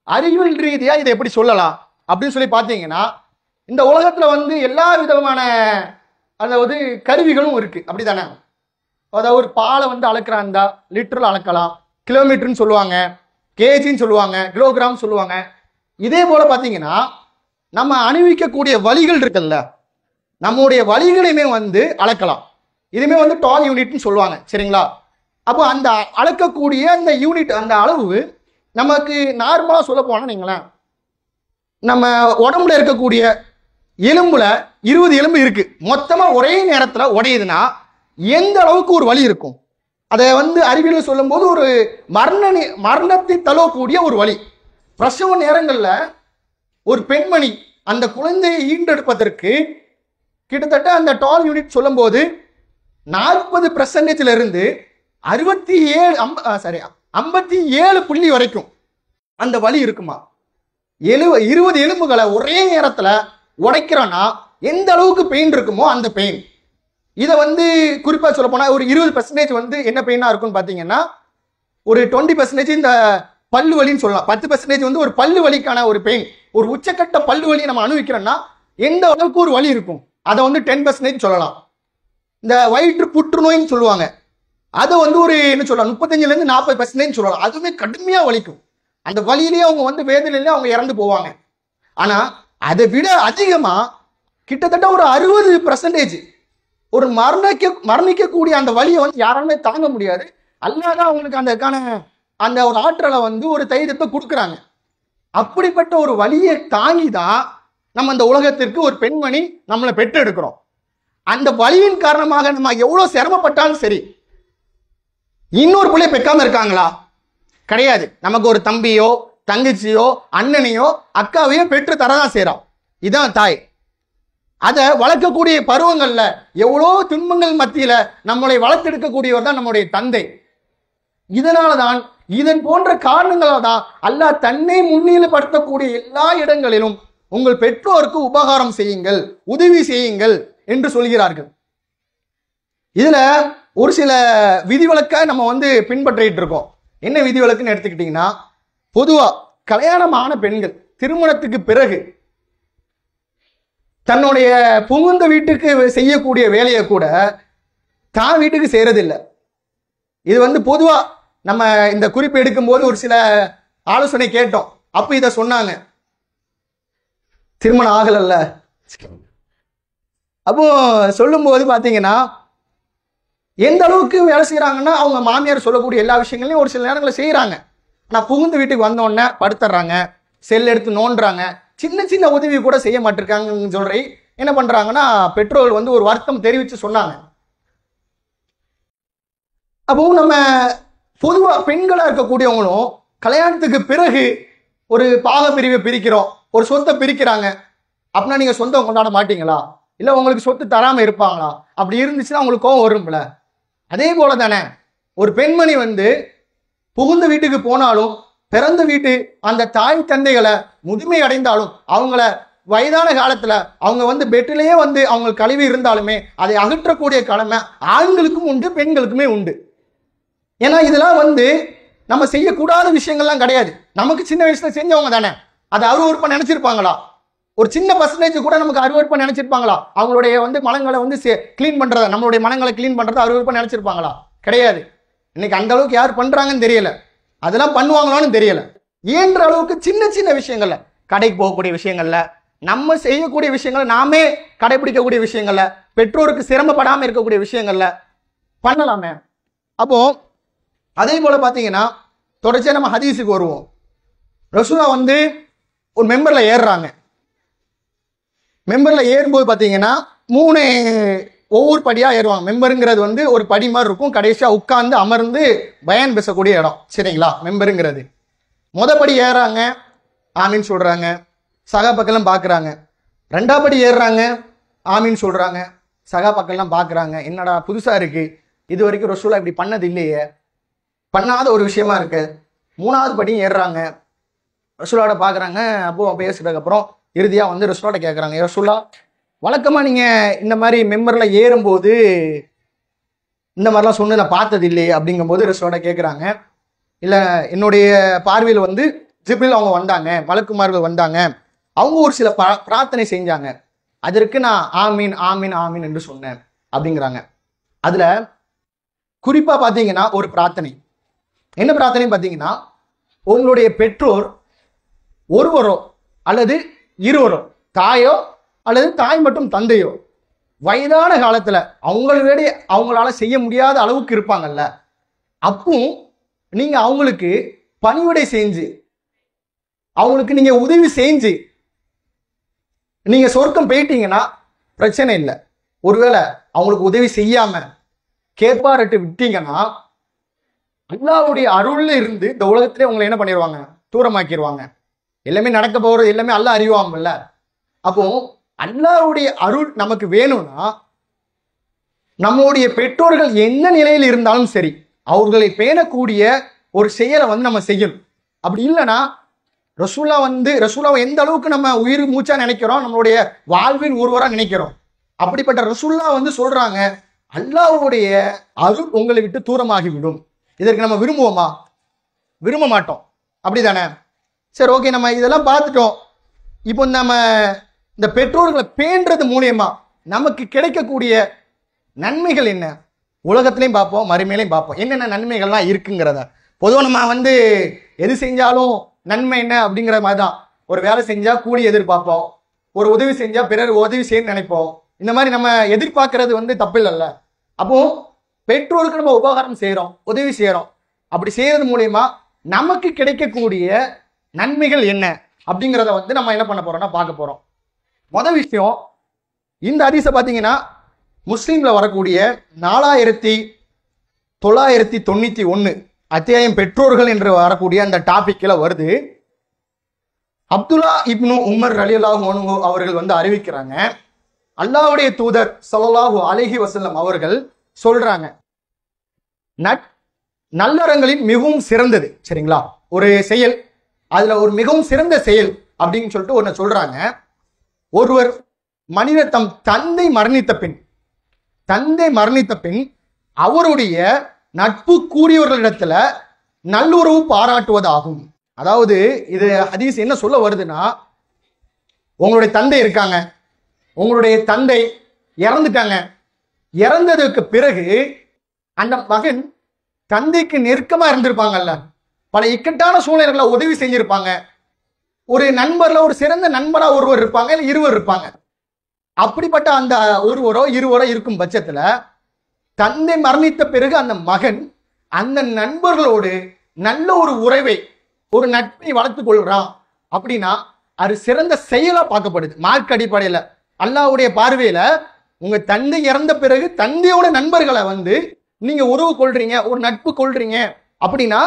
அறிவியல் ரீதியா இதை எப்படி சொல்லலாம் அப்படின்னு சொல்லி பார்த்தீங்கன்னா இந்த உலகத்துல வந்து எல்லா விதமான அதாவது கருவிகளும் இருக்கு, அப்படிதானே? அதாவது ஒரு பாலை வந்து அளக்குறாந்தா லிட்டரில் அளக்கலாம், கிலோமீட்டர்னு சொல்லுவாங்க, கேஜின்னு சொல்லுவாங்க, கிலோகிராம் சொல்லுவாங்க. இதே போல பார்த்தீங்கன்னா நம்ம அணிவிக்கக்கூடிய வலிகள் இருக்குல்ல, நம்முடைய வலிகளையுமே வந்து அளக்கலாம். இதுவுமே வந்து டால் யூனிட்னு சொல்லுவாங்க, சரிங்களா? அப்போ அந்த அளக்கக்கூடிய அந்த யூனிட், அந்த அளவு நமக்கு நார்மலாக சொல்ல போனால் நீங்களேன், நம்ம உடம்புல இருக்கக்கூடிய எலும்புல 20 எலும்பு இருக்கு, மொத்தமாக ஒரே நேரத்தில் உடையுதுன்னா எந்த அளவுக்கு ஒரு வலி இருக்கும்? அதை வந்து அறிவியல் சொல்லும்போது ஒரு மரணத்தை தழுவக்கூடிய ஒரு வலி. பிரசவ நேரங்களில் ஒரு பெண்மணி அந்த குழந்தையை ஈண்டெடுப்பதற்கு கிட்டத்தட்ட அந்த டால் யூனிட் சொல்லும்போது 40% இருந்து 57 புள்ளி வரைக்கும் அந்த வலி இருக்குமா? 20 எலும்புகளை ஒரே நேரத்தில் உடைக்கிறோன்னா எந்த அளவுக்கு பெயின் இருக்குமோ அந்த பெயின். இதை வந்து குறிப்பாக சொல்ல போனால் ஒரு 20% வந்து என்ன பெயினாக இருக்கும்னு பார்த்தீங்கன்னா, ஒரு 20% இந்த பல்லு வலின்னு சொல்லலாம். 10% வந்து ஒரு பல்லு வலிக்கான ஒரு பெயின். ஒரு உச்சக்கட்ட பல்லு வலி நம்ம அனுபவிக்கிறோம்னா எந்த அளவுக்கு ஒரு வலி இருக்கும் அதை வந்து 10% சொல்லலாம். இந்த வயிற்று புற்றுநோயின்னு சொல்லுவாங்க, அதை வந்து ஒரு என்ன சொல்லலாம் 35% 40% சொல்லலாம். அதுவுமே கடுமையாக வலிக்கும். அந்த வலியிலேயே அவங்க வந்து வேதனையிலேயே அவங்க இறந்து போவாங்க. ஆனால் அதை விட அதிகமாக கிட்டத்தட்ட ஒரு 60% ஒரு மரணிக்கக்கூடிய அந்த வலியை வந்து யாராலுமே தாங்க முடியாது. அல்லாதான் அவங்களுக்கு அதுக்கான அந்த ஒரு ஆற்றலை வந்து ஒரு தைரியத்தை கொடுக்குறாங்க. அப்படிப்பட்ட ஒரு வலியை தாங்கி தான் நம்ம அந்த உலகத்திற்கு ஒரு பெண்மணி நம்மளை பெற்றெடுக்கிறோம். அந்த வலியின் காரணமாக நம்ம எவ்வளவு சிரமப்பட்டாலும் சரி, இன்னொரு பிள்ளை பெக்காம இருக்காங்களா? கிடையாது. நமக்கு ஒரு தம்பியோ தங்கச்சியோ அண்ணனையோ அக்காவையோ பெற்று தரதான் செய்றோம். இதான் தாய். அதை வளர்க்கக்கூடிய பருவங்கள்ல எவ்வளோ துன்பங்கள் மத்தியில நம்மளை வளர்த்தெடுக்கக்கூடியவர் தான் நம்முடைய தந்தை. இதனாலதான் இதன் போன்ற காரணங்களால் தான் அல்லாஹ் தன்னை முன்னிலைப்படுத்தக்கூடிய எல்லா இடங்களிலும் உங்கள் பெற்றோருக்கு உபகாரம் செய்யுங்கள், உதவி செய்யுங்கள் என்று சொல்கிறார்கள். இதுல ஒரு சில விதிவிலக்க நம்ம வந்து பின்பற்றிட்டு இருக்கோம். என்ன விதிவிலக்குன்னு எடுத்துக்கிட்டீங்கன்னா, பொதுவா கல்யாணமான பெண்கள் திருமணத்துக்கு பிறகு தன்னுடைய புகுந்த வீட்டுக்கு செய்யக்கூடிய வேலையை கூட தான் வீட்டுக்கு செய்யறதில்லை. இது வந்து பொதுவா நம்ம இந்த குறிப்பு எடுக்கும் போது ஒரு சில ஆலோசனை கேட்டோம். அப்ப இதை சொன்னாங்க, திருமணம் ஆகலல்ல. அப்போ சொல்லும் போது பாத்தீங்கன்னா எந்த அளவுக்கு வேலை செய்யறாங்கன்னா, அவங்க மாமியார் சொல்லக்கூடிய எல்லா விஷயங்களையும் ஒரு சில நேரங்களில் செய்யறாங்க. நான் புகுந்த வீட்டுக்கு வந்தோடனே படுத்துறாங்க, செல் எடுத்து நோண்டுறாங்க, சின்ன சின்ன உதவி கூட செய்ய மாட்டிருக்காங்கன்னு சொல்றி என்ன பண்றாங்கன்னா பெற்றோர்கள் வந்து ஒரு வருத்தம் தெரிவித்து சொன்னாங்க. அப்போ நம்ம பொதுவா பெண்களா இருக்கக்கூடியவங்களும் கல்யாணத்துக்கு பிறகு ஒரு பாக பிரிவை பிரிக்கிறோம், ஒரு சொத்தை பிரிக்கிறாங்க அப்படின்னா நீங்க சொந்தம் கொண்டாட மாட்டீங்களா? இல்லை உங்களுக்கு சொத்து தராம இருப்பாங்களா? அப்படி இருந்துச்சுன்னா உங்களுக்கு கோவம் வரும்ல. அதே போல தானே ஒரு பெண்மணி வந்து புகுந்த வீட்டுக்கு போனாலும் பிறந்த வீட்டு அந்த தாய் தந்தைகளை முதுமை அடைந்தாலும் அவங்கள வயதான காலத்துல அவங்க வந்து பெட்டிலேயே வந்து அவங்க கழுவி இருந்தாலுமே அதை அகற்றக்கூடிய கடமை ஆண்களுக்கும் உண்டு, பெண்களுக்குமே உண்டு. ஏன்னா இதெல்லாம் வந்து நம்ம செய்யக்கூடாத விஷயங்கள்லாம் கிடையாது. நமக்கு சின்ன வயசுல செஞ்சவங்க தானே, அதை அருவருப்பா நினைச்சிருப்பாங்களா? ஒரு சின்ன பர்சன்டேஜ் கூட நமக்கு அருவருப்பா நினைச்சிருப்பாங்களா? அவங்களுடைய வந்து மனங்களை வந்து கிளீன் பண்றத, நம்மளுடைய மனங்களை கிளீன் பண்றத அருவருப்பா நினைச்சிருப்பாங்களா? கிடையாது. இன்னைக்கு அந்த அளவுக்கு யார் பண்றாங்கன்னு தெரியல, அதெல்லாம் பண்ணுவாங்களான்னு தெரியல. ஏன்ற அளவுக்கு சின்ன சின்ன விஷயங்கள்ல, கடைக்கு போகக்கூடிய விஷயங்கள்ல, நம்ம செய்யக்கூடிய விஷயங்கள்ல, நாமே கடைபிடிக்கக்கூடிய விஷயங்கள்ல, பெற்றோருக்கு சிரமப்படாம இருக்கக்கூடிய விஷயங்கள்ல பண்ணலாமே. அப்போ அதே போல பாத்தீங்கன்னா தொடர்ச்சியா நம்ம ஹதீஸுக்கு வருவோம். ரசூலா வந்து ஒரு மெம்பர்ல ஏறுறாங்க. மெம்பர்ல ஏறும்போது பாத்தீங்கன்னா 3 ஒவ்வொரு படியா ஏறுவாங்க. மெம்பருங்கிறது வந்து ஒரு படி மாதிரி இருக்கும், கடைசியா உட்கார்ந்து அமர்ந்து பயான் பேசக்கூடிய இடம், சரிங்களா? மெம்பருங்கிறது படி ஏறாங்க, ஆமீன் சொல்றாங்க, சகாபாக்கெல்லாம் பாக்குறாங்க. 2ஆம் படி ஏறுறாங்க, ஆமீன் சொல்றாங்க, சகாபாக்கெல்லாம் பாக்குறாங்க. என்னடா புதுசா இருக்கு, இது வரைக்கும் ரசூலா இப்படி பண்ணது இல்லையே, பண்ணாத ஒரு விஷயமா இருக்கு. 3ஆவது படியும் ஏறுறாங்க, ரசூலாவோட பாக்குறாங்க. அப்போ பேசுறதுக்கு அப்புறம் இறுதியா வந்து ரசூலாட்ட கேட்கறாங்க, ரசூலா வழக்கமா நீங்க இந்த மாதிரி மெம்பர்ல ஏறும்போது இந்த மாதிரிலாம் சொன்னு நான் பார்த்தது இல்லையே அப்படிங்கும்போது ரசூலாட்ட கேட்கறாங்க, இல்ல என்னுடைய பார்வையில் வந்து ஜிப்ரீல் அவங்க வந்தாங்க, மலக்குமார்கள் வந்தாங்க, அவங்க ஒரு சில பிரார்த்தனை செஞ்சாங்க. அதற்கு நான் ஆமீன் ஆமீன் ஆமீன் என்று சொன்னேன் அப்படிங்கிறாங்க. அதுல குறிப்பா பாத்தீங்கன்னா ஒரு பிரார்த்தனை, என்ன பிரார்த்தனை பாத்தீங்கன்னா, உங்களுடைய பெற்றோர் ஒருவரோ அல்லது இருவரோ, தாயோ அல்லது தாய் மற்றும் தந்தையோ வயதான காலத்துல அவங்களால செய்ய முடியாத அளவுக்கு இருப்பாங்கல்ல, அப்போ நீங்க அவங்களுக்கு பணிவிடை செஞ்சு அவங்களுக்கு நீங்க உதவி செஞ்சு நீங்க சொர்க்கம் போயிட்டீங்கன்னா பிரச்சனை இல்லை. ஒருவேளை அவங்களுக்கு உதவி செய்யாம கேட்பாரட்டு விட்டீங்கன்னா அல்லாஹ்வுடைய அருள்ல இருந்து இந்த உலகத்திலே உங்களை என்ன பண்ணிடுவாங்க, தூரமாக்கிடுவாங்க. எல்லாமே நடக்க போறது எல்லாமே அல்லாஹ் அறிவாங்கல்ல. அப்போ அல்லாஹ்வுடைய அருள் நமக்கு வேணும்னா நம்மளுடைய பெற்றோர்கள் என்ன நிலையில் இருந்தாலும் சரி அவர்களை பேணக்கூடிய ஒரு செயலை நம்ம செய்யணும். அப்படி இல்லைன்னா ரசூலாவை எந்த அளவுக்கு நம்ம உயிர் மூச்சா நினைக்கிறோம், நம்மளுடைய வாழ்வின் ஒருவரா நினைக்கிறோம். அப்படிப்பட்ட ரசூல்லா சொல்றாங்க, அல்லாஹ்வுடைய அருள் உங்களை விட்டு தூரமாகிவிடும். இதற்கு நம்ம விரும்புவோமா? விரும்ப மாட்டோம், அப்படிதானே? சரி, ஓகே, நம்ம இதெல்லாம் பார்த்துட்டோம். இப்போ நம்ம இந்த பெற்றோர்களை பேண்றது மூலியமா நமக்கு கிடைக்கக்கூடிய நன்மைகள் என்ன? உலகத்திலையும் பார்ப்போம், மறுமையிலையும் பார்ப்போம் என்னென்ன நன்மைகள்லாம் இருக்குங்கிறத. பொதுவாக நம்ம எது செஞ்சாலும் நன்மை என்ன அப்படிங்கிற மாதிரி தான். ஒரு வேலை செஞ்சா கூலி எதிர்பார்ப்போம், ஒரு உதவி செஞ்சா பிறர் உதவி செய்யணும்னு நினைப்போம். இந்த மாதிரி நம்ம எதிர்பார்க்கறது தப்பு இல்லைல்ல. அப்போ பெற்றோருக்கு நம்ம உபகாரம் செய்யறோம், உதவி செய்யறோம். அப்படி செய்யறது மூலியமா நமக்கு கிடைக்கக்கூடிய நன்மைகள் என்ன அப்படிங்கிறத நம்ம என்ன பண்ண போறோம்னா பார்க்க போறோம். முதல் விஷயம், இந்த ஹதீஸை பார்த்தீங்கன்னா முஸ்லீம்ல வரக்கூடிய 4991 அத்தியாயம் பெற்றோர்கள் என்று வரக்கூடிய அந்த டாபிக்ல வருது. அப்துல்லா இப்னு உமர் ரலியல்லாஹு அன்ஹு அவர்கள் அறிவிக்கிறாங்க, அல்லாஹ்வுடைய தூதர் ஸல்லல்லாஹு அலைஹி வஸல்லம் அவர்கள் சொல்றாங்க, நல்லறங்களின் மிகவும் சிறந்தது, சரிங்களா, ஒரு செயல், அதுல ஒரு மிகவும் சிறந்த செயல் அப்படின்னு சொல்லிட்டு ஒன்னு சொல்றாங்க. ஒருவர் மனிதர் தம் தந்தை மரணித்த பின் அவருடைய நட்பு கூறியவர்களிடத்துல நல்லுறவு பாராட்டுவதாகும். அதாவது இது ஹதீஸ் என்ன சொல்ல வருதுன்னா, உங்களுடைய தந்தை இருக்காங்க, உங்களுடைய தந்தை இறந்துட்டாங்க, இறந்ததுக்கு பிறகு அந்த மகன் தந்தைக்கு நெருக்கமா இருந்திருப்பாங்கல்ல, பல இக்கட்டான சூழ்நிலைகளை உதவி செஞ்சிருப்பாங்க. ஒரு நண்பர்ல ஒரு சிறந்த நண்பரா ஒருவர் இருப்பாங்க, இல்லை இருவர் இருப்பாங்க. அப்படிப்பட்ட அந்த ஒருவரோ இருவரோ இருக்கும் பட்சத்துல தந்தை மரணித்த பிறகு அந்த மகன் அந்த நண்பர்களோடு நல்ல ஒரு உறவை, ஒரு நட்பை வளர்த்து கொள்றான் அப்படின்னா அது சிறந்த செயலா பார்க்கப்படுது. மார்க் அடிப்படையில அல்லாஹ்வுடைய பார்வையில உங்க தந்தை இறந்த பிறகு தந்தையோட நண்பர்களை நீங்க உறவு கொள்றீங்க, ஒரு நட்பு கொள்றீங்க அப்படின்னா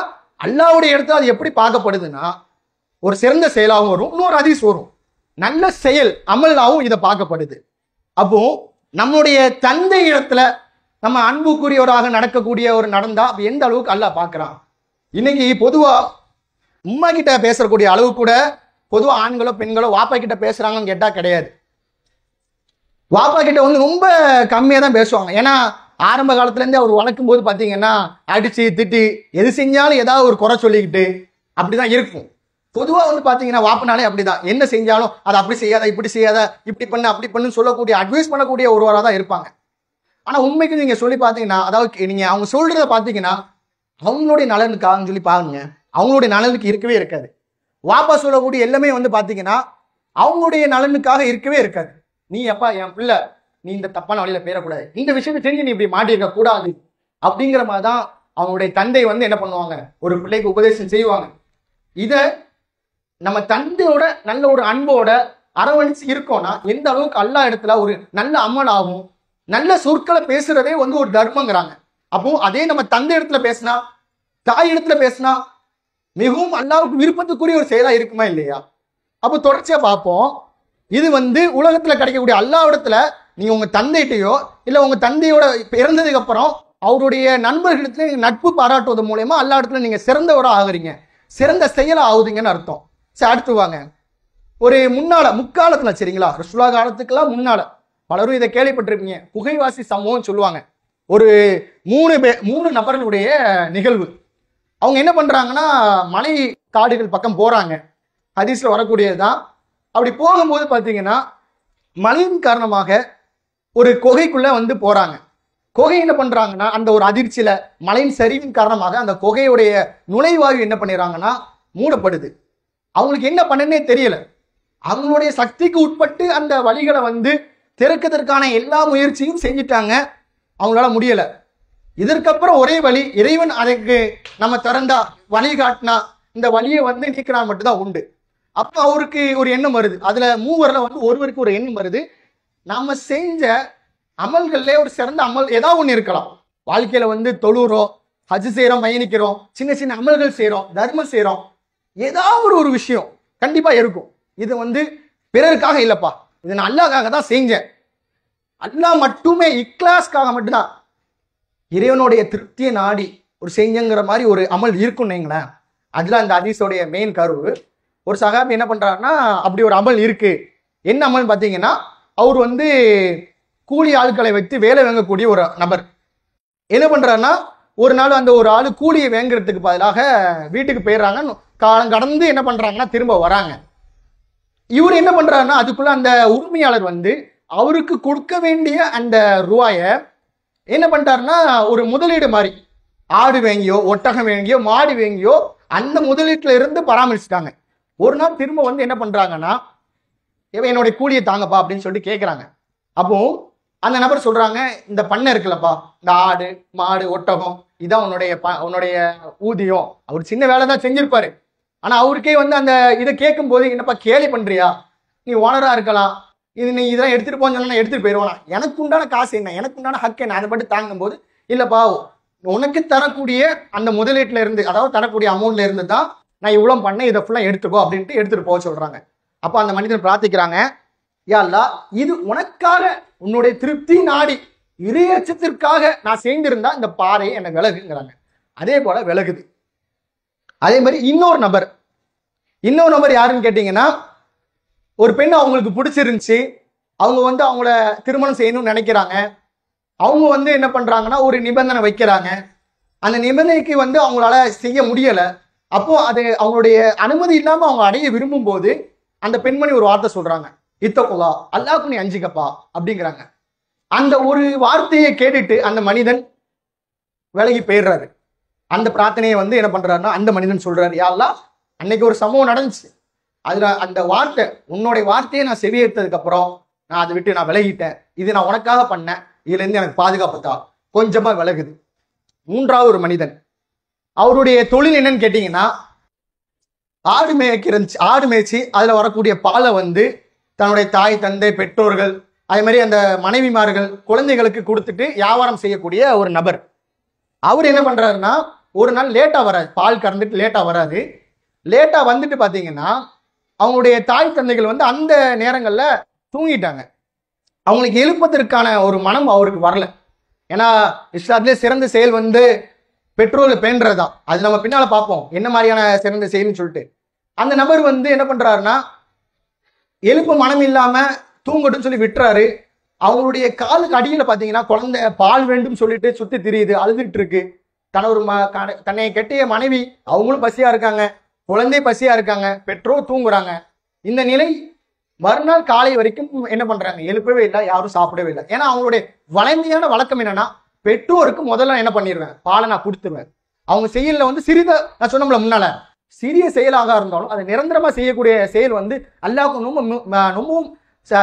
அல்லாஹ்வுடைய இடத்துல அது எப்படி பார்க்கப்படுதுன்னா ஒரு சிறந்த செயலாகவும் வரும். இன்னொரு ஹதீஸ் வரும், நல்ல செயல் அமலாகவும் இதை பார்க்கப்படுது. அப்போ நம்மளுடைய தந்தை இடத்துல நம்ம அன்புக்குரியவராக நடக்கக்கூடிய ஒரு நடந்தா எந்த அளவுக்கு அல்லாஹ் பார்க்கிறான். இன்னைக்கு பொதுவா உம்மா கிட்ட பேசக்கூடிய அளவு கூட பொதுவா ஆண்களோ பெண்களோ வாப்பா கிட்ட பேசுறாங்கன்னு கேட்டா கிடையாது. வாப்பா கிட்ட ரொம்ப கம்மியா தான் பேசுவாங்க. ஏன்னா ஆரம்ப காலத்துல இருந்தே அவர் வளர்க்கும் போது பாத்தீங்கன்னா அடிச்சு திட்டி எது செஞ்சாலும் ஏதாவது ஒரு குறை சொல்லிக்கிட்டு அப்படிதான் இருக்கும். பொதுவா பாத்தீங்கன்னா வாப்பனாலே அப்படிதான், என்ன செஞ்சாலும் அதை அப்படி செய்யாத, இப்படி செய்யாத, இப்படி பண்ணு அப்படி பண்ணுன்னு சொல்லக்கூடிய அட்வைஸ் பண்ணக்கூடிய ஒருவராக தான் இருப்பாங்க. ஆனா உண்மைக்கு நீங்க சொல்லி பாத்தீங்கன்னா, அதாவது நீங்க அவங்க சொல்றத பாத்தீங்கன்னா அவங்களுடைய நலனுக்காக சொல்லி பாருங்க, அவங்களுடைய நலனுக்கு இருக்கவே இருக்காது. வாப்பா சொல்லக்கூடிய எல்லாமே பாத்தீங்கன்னா அவங்களுடைய நலனுக்காக இருக்கவே இருக்காது. நீ அப்பா என் பிள்ளை, நீ இந்த தப்பான வழியில பேரக்கூடாது, இந்த விஷயத்தை தெரிஞ்சு நீ இப்படி மாட்டிருக்க கூடாது அப்படிங்கிற மாதிரிதான் அவங்களுடைய தந்தை என்ன பண்ணுவாங்க, ஒரு பிள்ளைக்கு உபதேசம் செய்வாங்க. இத நம்ம தந்தையோட நல்ல ஒரு அன்போட அரவணைச்சு இருக்கோம்னா எந்த அளவுக்கு அல்லாஹ் இடத்துல ஒரு நல்ல அமலாகும். நல்ல சொற்களை பேசுறதே ஒரு தர்மங்கிறாங்க. அப்போ அதே நம்ம தந்தை இடத்துல பேசினா, தாய் இடத்துல பேசினா மிகவும் அல்லாஹ்வுக்கு விருப்பத்துக்குரிய ஒரு செயலா இருக்குமா இல்லையா? அப்போ தொடர்ச்சியா பார்ப்போம். இது உலகத்துல கிடைக்கக்கூடிய அல்லாஹ் இடத்துல நீங்க உங்க தந்தைகிட்டயோ இல்ல உங்க தந்தையோட இறந்ததுக்கு அப்புறம் அவருடைய நண்பர்களிடத்துல நட்பு பாராட்டுவது மூலயமா அல்லாஹ் இடத்துல நீங்க சிறந்தவரா ஆகுறீங்க, சிறந்த செயலா ஆகுதுங்கன்னு அர்த்தம். சரி, அடுத்து வாங்க. ஒரு முக்காலத்துல, சரிங்களா, ரசூலுல்லாஹ் காலத்துக்கெல்லாம் முன்னால பலரும் இதை கேள்விப்பட்டிருப்பீங்க, புகைவாசி சம்பவம் சொல்லுவாங்க. ஒரு 3 நபர்களுடைய நிகழ்வு. அவங்க என்ன பண்றாங்கன்னா மலை காடுகள் பக்கம் போறாங்க. ஹதீஸ்ல வரக்கூடியதுதான். அப்படி போகும்போது பார்த்தீங்கன்னா மழையின் காரணமாக ஒரு குகைக்குள்ள வந்து போறாங்க. குகை என்ன பண்றாங்கன்னா அந்த ஒரு அதிர்ச்சியில மழையின் சரிவின் காரணமாக அந்த குகையுடைய நுழைவாயு என்ன பண்ணிடுறாங்கன்னா மூடப்படுது. அவங்களுக்கு என்ன பண்ணனே தெரியல. அவங்களுடைய சக்திக்கு உட்பட்டு அந்த வழிகளை வந்து திறக்கிறதுக்கான எல்லா முயற்சியும் செஞ்சிட்டாங்க, அவங்களால முடியல. இதற்கப்புறம் ஒரே வழி, இறைவன் அதற்கு நம்ம திறந்தா வழிகாட்டினா இந்த வழியை வந்து நீக்கினால் மட்டும்தான் உண்டு. அப்போ அவருக்கு ஒரு எண்ணம் வருது. அதுல மூவரில் வந்து ஒருவருக்கு ஒரு எண்ணம் வருது, நாம செஞ்ச அமல்கள்ல ஒரு சிறந்த அமல் ஏதாவது ஒன்று இருக்கலாம். வாழ்க்கையில வந்து தொழுறோம், ஹஜ் செய்யறோம், பயணிக்கிறோம், சின்ன சின்ன அமல்கள் செய்யறோம், தர்மம் செய்யறோம், ஏதாவது ஒரு விஷயம் கண்டிப்பா இருக்கும். இது வந்து பிறருக்காக இல்லப்பா, இது நான் அல்லாஹ்க்காக தான் செஞ்சேன், அல்லாஹ் மட்டுமே இக்லாஸ்க்காக மட்டும்தான், இறைவனுடைய திருப்தியை நாடி ஒரு செஞ்சங்கிற மாதிரி ஒரு அமல் இருக்குன்னு வைங்களேன். அதுல அந்த ஹதீஸோடைய மெயின் கருவு. ஒரு சஹாபி என்ன பண்றாருன்னா அப்படி ஒரு அமல் இருக்கு. என்ன அமல் பார்த்தீங்கன்னா, அவர் வந்து கூலி ஆட்களை வைத்து வேலை வாங்கக்கூடிய ஒரு நபர். என்ன பண்றாருன்னா ஒரு நாள் அந்த ஒரு ஆளு கூலியை வாங்குறதுக்கு பதிலாக வீட்டுக்கு போயிடுறாங்க. காலம் கடந்து என்ன பண்றாங்கன்னா திரும்ப வராங்க. இவர் என்ன பண்றாருன்னா அதுக்குள்ள அந்த உரிமையாளர் வந்து அவருக்கு கொடுக்க வேண்டிய அந்த ரூபாயை என்ன பண்ணிட்டாருன்னா ஒரு முதலீடு மாதிரி ஆடு வாங்கியோ ஒட்டகம் வாங்கியோ மாடு வாங்கியோ அந்த முதலீட்டுல இருந்து பராமரிச்சுட்டாங்க. ஒரு நாள் திரும்ப வந்து என்ன பண்றாங்கன்னா என்னுடைய கூலியை தாங்கப்பா அப்படின்னு சொல்லிட்டு கேட்குறாங்க. அப்போ அந்த நபர் சொல்றாங்க, இந்த பண்ணை இருக்குல்லப்பா, இந்த ஆடு மாடு ஒட்டகம் இதான் உன்னுடைய ஊதியம். அவர் சின்ன வேலை தான் செஞ்சிருப்பாரு. ஆனா அவருக்கே வந்து அந்த இதை கேட்கும் போது, என்னப்பா கேலி பண்றியா, நீ ஓனரா இருக்கலாம், இது நீ இதெல்லாம் எடுத்துட்டு போன்னு சொன்னா எடுத்துட்டு போயிடுவானா, எனக்கு உண்டான காசு என்ன, எனக்கு உண்டான ஹக்கு என்ன, அதை மட்டும் தாங்கும் போது இல்லப்பா உனக்கு தரக்கூடிய அந்த முதலீட்டுல இருந்து, அதாவது தரக்கூடிய அமௌண்ட்ல இருந்து தான் நான் இவ்வளவு பண்ணேன், இதை ஃபுல்லா எடுத்துக்கோ அப்படின்ட்டு எடுத்துட்டு போக சொல்றாங்க. அப்ப அந்த மனிதன் பிரார்த்திக்கிறாங்க, யா அல்லாஹ் இது உனக்காக உன்னுடைய திருப்தி நாடி இறையச்சத்திற்காக நான் செய்திருந்தா இந்த பாறையை என்னை விலகுங்கிறாங்க. அதே போல விலகுது. அதே மாதிரி இன்னொரு நபர் யாருன்னு கேட்டீங்கன்னா, ஒரு பெண் அவங்களுக்கு பிடிச்சிருந்துச்சு, அவங்க வந்து அவங்கள திருமணம் செய்யணும்னு நினைக்கிறாங்க. அவங்க வந்து என்ன பண்றாங்கன்னா ஒரு நிபந்தனை வைக்கிறாங்க. அந்த நிபந்தனைக்கு வந்து அவங்களால செய்ய முடியல. அப்போ அது அவங்களுடைய அனுமதி இல்லாம அவங்க அடைய விரும்பும் போது அந்த பெண்மணி ஒரு வார்த்தை சொல்றாங்க, இத்தகுல்லா, அல்லாஹ்வுக்கு நீ அஞ்சிக்கப்பா அப்படிங்கிறாங்க. அந்த ஒரு வார்த்தையை கேட்டுட்டு அந்த மனிதன் விலகி போயிடுறாரு. அந்த பிரார்த்தனையை வந்து என்ன பண்றாருன்னா அந்த மனிதன் சொல்றாரு, யா அல்லாஹ் அன்னைக்கு ஒரு சம்பவம் நடந்துச்சு, அதுல அந்த வார்த்தை உன்னுடைய வார்த்தையை நான் செவியேற்றதுக்கு அப்புறம் நான் அதை விட்டு நான் விலகிட்டேன், இது நான் உனக்காக பண்ணேன், இதுல இருந்து எனக்கு பாதுகாப்புத்தா, கொஞ்சமா விலகுது. மூன்றாவது ஒரு மனிதன், அவருடைய தொழில் என்னன்னு கேட்டீங்கன்னா ஆடு மேய்ச்சி அதுல வரக்கூடிய பாலை வந்து தன்னுடைய தாய் தந்தை பெற்றோர்கள் அதே மாதிரி அந்த மனைவிமார்கள் குழந்தைகளுக்கு கொடுத்துட்டு வியாபாரம் செய்யக்கூடிய ஒரு நபர். அவர் என்ன பண்றாருன்னா ஒரு நாள் லேட்டா வராது, பால் கறந்துட்டு லேட்டா வராது. லேட்டா வந்துட்டு பாத்தீங்கன்னா அவங்களுடைய தாய் தந்தைகள் வந்து அந்த நேரங்கள்ல தூங்கிட்டாங்க. அவங்களுக்கு எழுப்பதற்கான ஒரு மனம் அவருக்கு வரல. ஏன்னா இஸ்லாத்திலே சிறந்த செயல் வந்து பெற்றோரை பேணுறதுதான். அது நம்ம பின்னால பார்ப்போம் என்ன மாதிரியான சிறந்த செயல்னு சொல்லிட்டு. அந்த நபர் வந்து என்ன பண்றாருன்னா எழுப்பு மனம் இல்லாம தூங்கட்டும்னு சொல்லி விட்டுறாரு. அவங்களுடைய காலுக்கு அடியில பாத்தீங்கன்னா குழந்தை பால் வேண்டும் சொல்லிட்டு சுத்தி திரியுது, அழுதுட்டு இருக்கு. தன்னை கெட்டிய மனைவி அவங்களும் பசியா இருக்காங்க, குழந்தை பசியா இருக்காங்க, பெற்றோர் தூங்குறாங்க. இந்த நிலை மறுநாள் காலை வரைக்கும் என்ன பண்றாங்க, எழுப்பவே இல்லை, யாரும் சாப்பிடவே இல்லை. ஏன்னா அவங்களுடைய வளமையான வழக்கம் என்னன்னா பெற்றோருக்கு முதல்ல என்ன பண்ணிடுவேன், பாலை நான் கொடுத்துருவேன். அவங்க செயல்ல வந்து நான் சொன்னோம்ல முன்னால, சிறிய செயலாக இருந்தாலும் அதை நிரந்தரமா செய்யக்கூடிய செயல் வந்து அல்லாஹ்வுக்கு ரொம்பவும்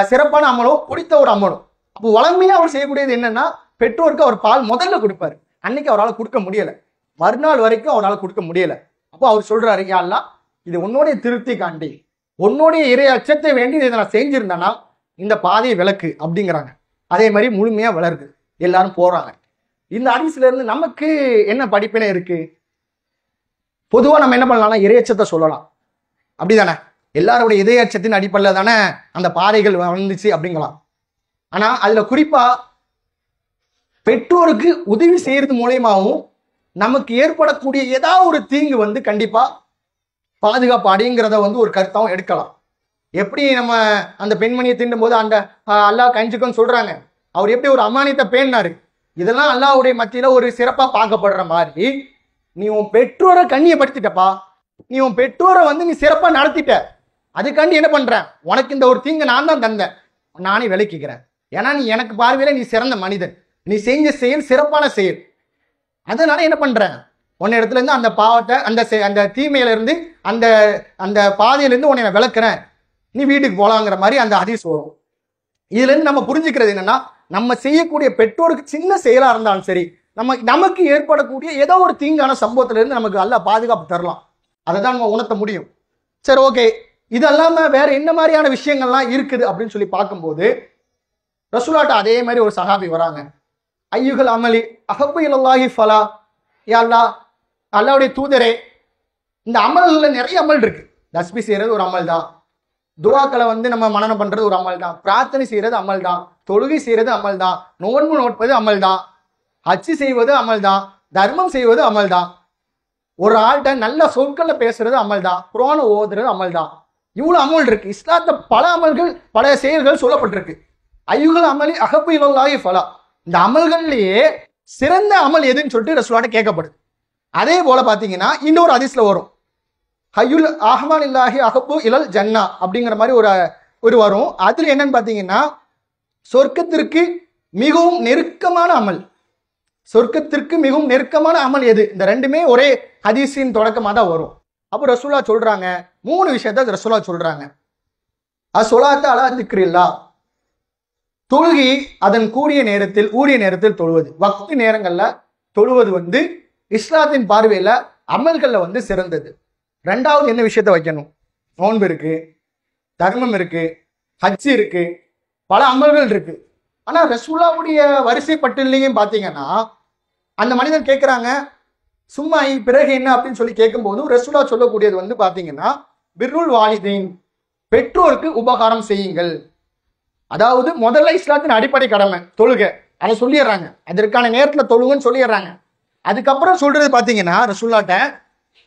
சிறப்பான அமலோ பிடித்த ஒரு அமலோ. அப்போ வளமையா அவர் செய்யக்கூடியது என்னன்னா பெற்றோருக்கு அவர் பால் முதல்ல கொடுப்பாரு. அன்னைக்கு அவரால் கொடுக்க முடியல, மறுநாள் வரைக்கும் அவரால் கொடுக்க முடியல. அப்போ அவர் சொல்றாரு, யா அல்லாஹ் இது உன்னுடைய திருப்தி காண்டி உன்னுடைய இறை அச்சத்தை வேண்டி இதை நான் செஞ்சிருந்தேன்னா இந்த பாதையை விளக்கு அப்படிங்கிறாங்க. அதே மாதிரி முழுமையா வளருது, எல்லாரும் போறாங்க. இந்த ஹதீஸ்ல இருந்து நமக்கு என்ன படிப்பினை இருக்கு? பொதுவா நம்ம என்ன பண்ணலாம்னா இறையச்சத்தை சொல்லலாம், அப்படிதானே? எல்லாருடைய இதயச்சத்தின் அடிப்படையில் தானே அந்த பாறைகள் வந்துச்சு அப்படிங்கலாம். ஆனா அதுல குறிப்பா பெற்றோருக்கு உதவி செய்யறது மூலயமாவும் நமக்கு ஏற்படக்கூடிய ஏதாவது ஒரு தீங்கு வந்து கண்டிப்பா பாதுகாப்பு அடைங்கிறத வந்து ஒரு கருத்தாவும் எடுக்கலாம். எப்படி நம்ம அந்த பெண்மணியை தீண்டும் போது அந்த அல்லாஹ் கஞ்சிக்கன்னு சொல்றாங்க, அவர் எப்படி ஒரு அமானியத்தை பேணினாரு, இதெல்லாம் அல்லாஹ்வுடைய மத்தியில ஒரு சிறப்பா பார்க்கப்படுற மாதிரி நீ உன் பெற்றோரை கண்ணியப்படுத்திட்டப்பா, நீ உன் பெற்றோரை வந்து நீ சிறப்பா நடத்திட்ட, அதுக்காண்டி என்ன பண்றேன், உனக்கு இந்த ஒரு தீங்கு நான் தான் தந்தேன், நானே விலக்கிக்கிறேன். ஏன்னா நீ எனக்கு பார்வையில நீ சிறந்த மனிதன், நீ செஞ்ச செயல் சிறப்பான செயல். அதனால என்ன பண்றேன், உன்ன இடத்துல இருந்து அந்த பாவத்தை அந்த தீமையில இருந்து அந்த அந்த பாதையிலிருந்து உன்னை நான் விளக்குறேன், நீ வீட்டுக்கு போலாங்கிற மாதிரி அந்த ஹதீஸ் வரும். இதுல இருந்து நம்ம புரிஞ்சுக்கிறது என்னன்னா, நம்ம செய்யக்கூடிய பெற்றோருக்கு சின்ன செயலா இருந்தாலும் சரி, நமக்கு ஏற்படக்கூடிய ஏதோ ஒரு தீங்கான சம்பவத்துல இருந்து நமக்கு அல்லாஹ் பாதுகாப்பு தரலாம். அதை தான் நம்ம உணர்த்த முடியும். சரி, ஓகே. இது அல்லாம வேற என்ன மாதிரியான விஷயங்கள்லாம் இருக்குது அப்படின்னு சொல்லி பார்க்கும்போது, ரசூலாட்ட அதே மாதிரி ஒரு சஹாபி வராங்க. ஐயுகள் அமலி அஹப்பு இலல்லாஹி ஃபலா, யா அல்லாஹ், அல்லாஹ்வுடைய தூதரே, இந்த அமல்ல நிறைய அமல் இருக்கு. தஸ்பி செய்யறது ஒரு அமல் தான், துவாக்களை நம்ம மனனம் பண்றது ஒரு அமல் தான், பிரார்த்தனை செய்யறது அமல் தான், தொழுகை செய்யறது அமல் தான், நோன்பு நோட்பது அமல் தான், ஹஜ்ஜு செய்வது அமல் தான், தர்மம் செய்வது அமல் தான், ஒரு ஆள்கிட்ட நல்ல சொற்கள்ல பேசுறது அமல் தான், குர்ஆனை ஓதுறது அமல் தான். இவ்வளவு அமல் இருக்கு. இஸ்லாத்துல பல அமல்கள், பல செயல்கள் சொல்லப்பட்டிருக்கு. ஐயுகள் அமலி அஹப்பு இலல்லாஹி ஃபலா, இந்த அமல்கள்லயே சிறந்த அமல் எதுன்னு சொல்லிட்டு ரசூலுல்லாஹ் கேட்கப்படுது. அதே போல பாத்தீங்கன்னா இன்னொரு ஹதீஸ்ல வரும், ஹய்யுல் அஹ்மான் இல்லாஹி அஹப்பு இலல் ஜன்னா அப்படிங்கிற மாதிரி ஒரு வரும். அதுல என்னன்னு பாத்தீங்கன்னா, சொர்க்கத்திற்கு மிகவும் நெருக்கமான அமல், சொர்க்கத்திற்கு மிகவும் நெருக்கமான அமல் எது? இந்த ரெண்டுமே ஒரே ஹதீஸின் தொடக்கமாக தான் வரும். அப்போ ரசூலுல்லாஹ் சொல்றாங்க, 3 விஷயத்த ரசூலுல்லாஹ் சொல்றாங்க. அஸ்ஸலாத்து அலா திக்ரில்லா, தொழுகை அதன் கூடிய நேரத்தில் ஊரிய நேரத்தில் தொழுவது, வக்து நேரங்கள்ல தொழுவது இஸ்லாத்தின் பார்வையில அமல்கள்ல சிறந்தது. ரெண்டாவது என்ன விஷயத்த வைக்கணும், நோன்பு இருக்கு, தர்மம் இருக்கு, ஹஜ் இருக்கு, பல அமல்கள் இருக்கு. ஆனா ரசூலுல்லாஹ்வுடைய வரிசை பட்டியலையும் பாத்தீங்கன்னா, அந்த மனிதன் கேட்கிறாங்க, சும்மா பிறகு என்ன அப்படின்னு சொல்லி கேட்கும்போது ரசூலுல்லாஹ் சொல்லக்கூடியது பாத்தீங்கன்னா, பிர்ருல் வாலிதைன், பெற்றோருக்கு உபகாரம் செய்யுங்கள். அதாவது முதல்ல இஸ்லாத்தின் அடிப்படை கடமை தொழுகை, அதை சொல்லிடுறாங்க, அதற்கான நேரத்துல தொழுகுன்னு சொல்லிடுறாங்க. அதுக்கப்புறம் சொல்றது பாத்தீங்கன்னா, ரசூலுல்லாஹ்ட்ட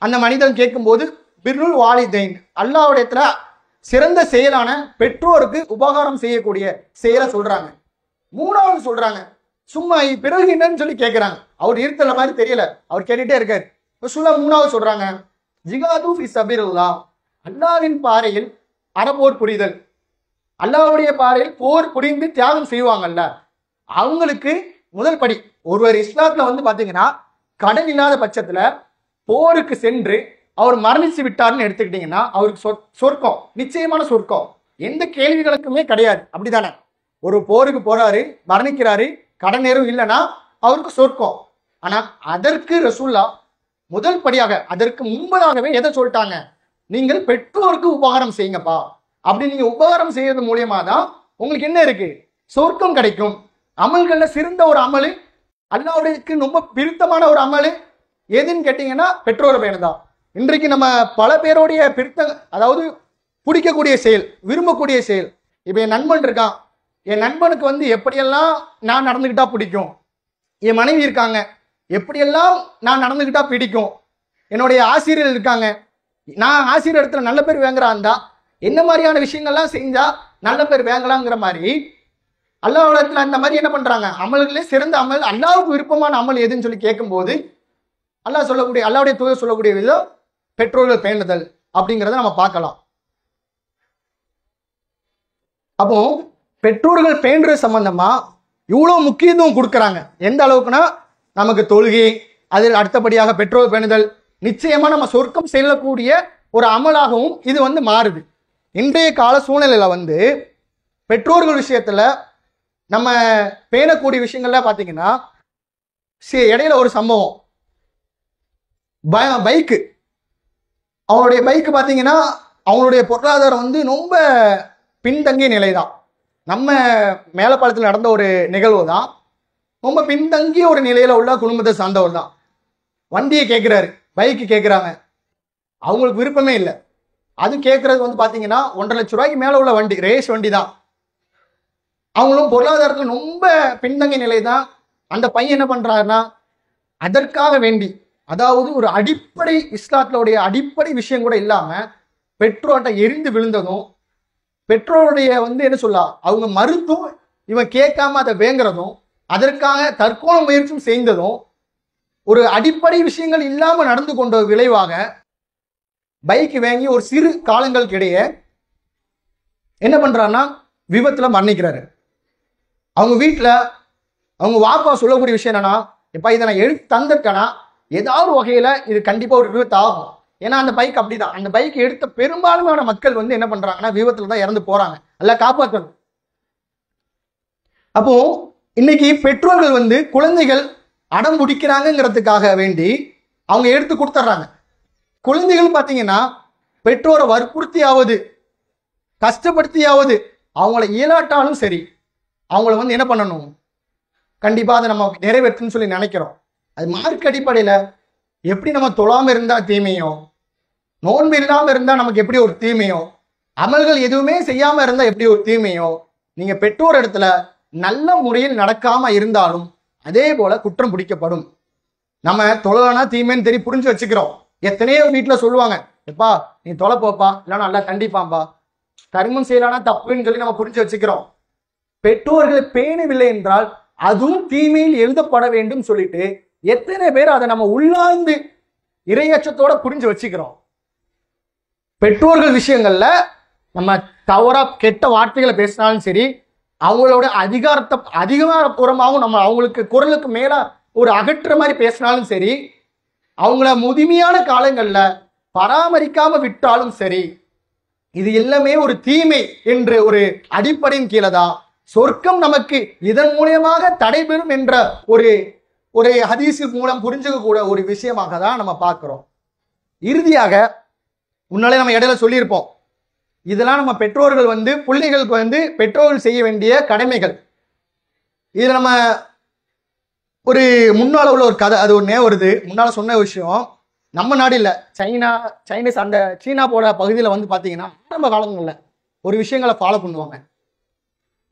அந்த மனிதன் கேட்கும்போது பிர்ருல் வாலிதைன், அல்லாஹ்வுடையத்துல சிறந்த செயலான பெற்றோருக்கு உபகாரம் செய்யக்கூடிய செயலை சொல்றாங்க. மூணாவது சொல்றாங்க, சும்மா பிறகு என்னன்னு சொல்லி கேட்கிறாங்க. அவர் இருத்தல மாதிரி தெரியல, அவர் கேட்டுட்டே இருக்காரு. ரசூலுல்லாஹ் மூணாவது சொல்றாங்க, ஜிகாது ஃபி சபீரில்லாஹ், அல்லாஹ்வின் பாதையில் அறப்போர் புரிதல், அல்லாஹ்வுடைய பாதையில் போர் புரிந்து தியாகம் செய்வாங்கல்ல, அவங்களுக்கு முதல் படி. ஒருவர் இஸ்லாத்துல பாத்தீங்கன்னா கடன் இல்லாத பட்சத்துல போருக்கு சென்று அவர் மரணிச்சு விட்டாருன்னு எடுத்துக்கிட்டீங்கன்னா அவருக்கு சொர்க்கம், நிச்சயமான சொர்க்கம், எந்த கேள்விகளுக்குமே கிடையாது. அப்படித்தானே? ஒரு போருக்கு போறாரு, மரணிக்கிறாரு, கடன் நேரம் இல்லைன்னா அவருக்கு சொர்க்கம். ஆனா அதற்கு ரசூலுல்லாஹ் முதல் படியாக, அதற்கு முன்பதாகவே எதை சொல்லிட்டாங்க, நீங்கள் பெற்றோருக்கு உபகாரம் செய்யுங்கப்பா. அப்படி நீங்க உபகாரம் செய்யறது மூலியமா தான் உங்களுக்கு என்ன இருக்கு, சொர்க்கம் கிடைக்கும். அமல்கள்ல சிறந்த ஒரு அமலு, அல்லாஹ்வுக்கு ரொம்ப பிடித்தமான ஒரு அமலு எதுன்னு கேட்டீங்கன்னா பெற்றோரை பேணுதான். இன்றைக்கு நம்ம பல பேருடைய அதாவது பிடிக்கக்கூடிய செயல், விரும்பக்கூடிய செயல். இப்ப என் நண்பன் இருக்கான், என் நண்பனுக்கு எப்படியெல்லாம் நான் நடந்துக்கிட்டா பிடிக்கும், என் மனைவி இருக்காங்க, எப்படியெல்லாம் நான் நடந்துக்கிட்டா பிடிக்கும், என்னுடைய ஆசிரியர் இருக்காங்க, நான் ஆசிரியர் இடத்துல நல்ல பேர் வாங்குறான்டா, என்ன மாதிரியான விஷயங்கள்லாம் செஞ்சா நல்ல பேர் வாங்கலாங்கிற மாதிரி அல்லாஹ்வுடைய அந்த மாதிரி என்ன பண்றாங்க, அமல்களே சிறந்த அமல், அல்லாஹ்வுக்கு விருப்பமான அமல் எதுன்னு சொல்லி கேட்கும்போது அல்லாஹ்வுடைய தூதர் சொல்லக்கூடிய விதம் பெற்றோர்கள் பேணுதல் அப்படிங்கிறத நம்ம பார்க்கலாம். அப்போ பெற்றோர்கள் பேணுறது சம்பந்தமா இவ்வளவு முக்கியத்துவம் கொடுக்குறாங்க. எந்த அளவுக்குன்னா, நமக்கு தொழுகை, அதில் அடுத்தபடியாக பெற்றோர் பேணுதல், நிச்சயமா நம்ம சொர்க்கம் செல்லக்கூடிய ஒரு அமலாகவும் இது மாறுது. இன்றைய கால சூழ்நிலையில பெற்றோர்கள் விஷயத்துல நம்ம பேணக்கூடிய விஷயங்கள்ல பாத்தீங்கன்னா, இடையில ஒரு சம்பவம், பைக்கு, அவனுடைய பைக்கு பாத்தீங்கன்னா அவனுடைய பொருளாதாரம் ரொம்ப பின்தங்கிய நிலை தான். நம்ம மேலப்பாளத்தில் நடந்த ஒரு நிகழ்வு தான். ரொம்ப பின்தங்கிய ஒரு நிலையில உள்ள குடும்பத்தை சார்ந்தவர் தான். வண்டியை கேட்கிறாரு, பைக்கு கேட்கிறாங்க, அவங்களுக்கு விருப்பமே இல்லை. அது கேட்கறது பாத்தீங்கன்னா 1.5 லட்சம் ரூபாய்க்கு மேல உள்ள வண்டி, ரேஸ் வண்டி தான். அவங்களும் பொருளாதாரத்தில் ரொம்ப பின்தங்கிய நிலை தான். அந்த பையன் என்ன பண்றாருன்னா, அதற்காக வேண்டி, அதாவது ஒரு அடிப்படை இஸ்லாத்தினுடைய அடிப்படை விஷயம் கூட இல்லாம பெற்றோர்கிட்ட எரிந்து விழுந்ததும், பெற்றோருடைய என்ன சொல்லலாம், அவங்க மறுத்தும் இவன் கேட்காம அதை வேங்குறதும், அதற்காக தற்கொலை முயற்சியும் செய்ததும், ஒரு அடிப்படை விஷயங்கள் இல்லாம நடந்து கொண்ட விளைவாக பைக் வாங்கி ஒரு சிறு காலங்களுக்கு இடையே என்ன பண்றாருன்னா விபத்துல மரணிக்கிறாரு. அவங்க வீட்டில் அவங்க வாப்பா சொல்லக்கூடிய விஷயம் என்னன்னா, எப்பா இதை நான் எடுத்து தந்துட்டேன்னா ஏதாவது வகையில இது கண்டிப்பா ஒரு விபத்து ஆகும். ஏன்னா அந்த பைக் அப்படிதான். அந்த பைக் எடுத்த பெரும்பான்மையான மக்கள் வந்து என்ன பண்றாங்கன்னா விபத்துல தான் இறந்து போறாங்க. அல்ல காப்பாற்றணும். அப்போ இன்னைக்கு பெற்றோர்கள் வந்து குழந்தைகள் அடம் பிடிக்கிறாங்கிறதுக்காக வேண்டி அவங்க எடுத்து கொடுத்துட்றாங்க. குழந்தைகள் பார்த்தீங்கன்னா பெற்றோரை வற்புறுத்தியாவது கஷ்டப்படுத்தியாவது அவங்கள இயலாட்டாலும் சரி அவங்கள வந்து என்ன பண்ணணும், கண்டிப்பாக அதை நம்ம நிறைவேற்றுன்னு சொல்லி நினைக்கிறோம். அது மார்க் அடிப்படையில் எப்படி நம்ம தொழாமல் இருந்தால் தீமையோ, நோன்பு இல்லாமல் இருந்தால் நமக்கு எப்படி ஒரு தீமையோ, அமல்கள் எதுவுமே செய்யாமல் இருந்தால் எப்படி ஒரு தீமையோ, நீங்கள் பெற்றோர் இடத்துல நல்ல முறையில் நடக்காமல் இருந்தாலும் அதே போல குற்றம் பிடிக்கப்படும். நம்ம தொழலானா தீமைன்னு தெரியும் புரிஞ்சு வச்சுக்கிறோம். எத்தனையோ வீட்டில் சொல்லுவாங்க, எப்பா நீ தொலை போப்பா, இல்லைன்னா நல்லா கண்டிப்பாம்பா, கர்மம் செய்யலானா தப்புன்னு சொல்லி நம்ம புரிஞ்சு வச்சுக்கிறோம். பெற்றோர்களை பேணவில்லை என்றால் அதுவும் தீமையில் எழுதப்பட வேண்டும் சொல்லிட்டு எத்தனை பேர் அதை நம்ம உள்ளார்ந்து இரையச்சத்தோட புரிஞ்சு வச்சுக்கிறோம். பெற்றோர்கள் விஷயங்கள்ல நம்ம தவறா கெட்ட வார்த்தைகளை பேசினாலும் சரி, அவங்களோட அதிகாரபூர்வமாகவும் நம்ம அவங்களுக்கு குரலுக்கு மேல ஒரு அகற்ற மாதிரி பேசினாலும் சரி, அவங்கள முதுமையான காலங்கள்ல பராமரிக்காம விட்டாலும் சரி, இது எல்லாமே ஒரு தீமை என்று ஒரு அடிப்படையின் கீழே தான் சொர்க்கம் நமக்கு இதன் மூலியமாக தடைபெறும் என்ற ஒரு ஹதீஸு மூலம் புரிஞ்சுக்க கூட ஒரு விஷயமாக தான் நம்ம பார்க்கிறோம். இறுதியாக முன்னாலே நம்ம இடையில சொல்லியிருப்போம், இதெல்லாம் நம்ம பெற்றோர்கள் வந்து பிள்ளைகளுக்கு வந்து பெற்றோர்கள் செய்ய வேண்டிய கடமைகள். இதில் நம்ம ஒரு முன்னால உள்ள ஒரு கதை, அது ஒரு வருது. முன்னால சொன்ன விஷயம் நம்ம நாடு இல்லை, சைனீஸ் அந்த சீனா போட பகுதியில் வந்து பார்த்தீங்கன்னா ஆரம்ப காலங்களில் ஒரு விஷயங்களை ஃபாலோ பண்ணுவாங்க.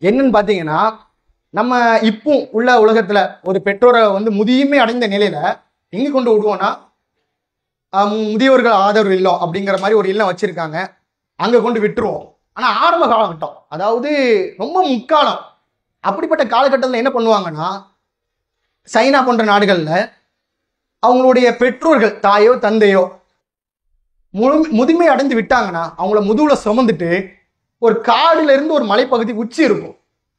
என்னன்னு பார்த்தீங்கன்னா, நம்ம இப்போ உள்ள உலகத்தில் ஒரு பெற்றோரை வந்து முதியமை அடைந்த நிலையில எங்கே கொண்டு விடுவோம்னா, முதியோர்கள் ஆதரவு இல்லம் அப்படிங்கிற மாதிரி ஒரு இல்லம் வச்சிருக்காங்க, அங்கே கொண்டு விட்டுருவோம். ஆனால் ஆரம்ப காலகட்டம், அதாவது ரொம்ப முக்காலம், அப்படிப்பட்ட காலகட்டத்தில் என்ன பண்ணுவாங்கன்னா, சைனா போன்ற நாடுகளில் அவங்களுடைய பெற்றோர்கள் தாயோ தந்தையோ முதுமை அடைந்து விட்டாங்கன்னா அவங்கள முதுகுல சுமந்துட்டு ஒரு காடுல இருந்து ஒரு மலைப்பகுதி உச்சி இருக்கும்,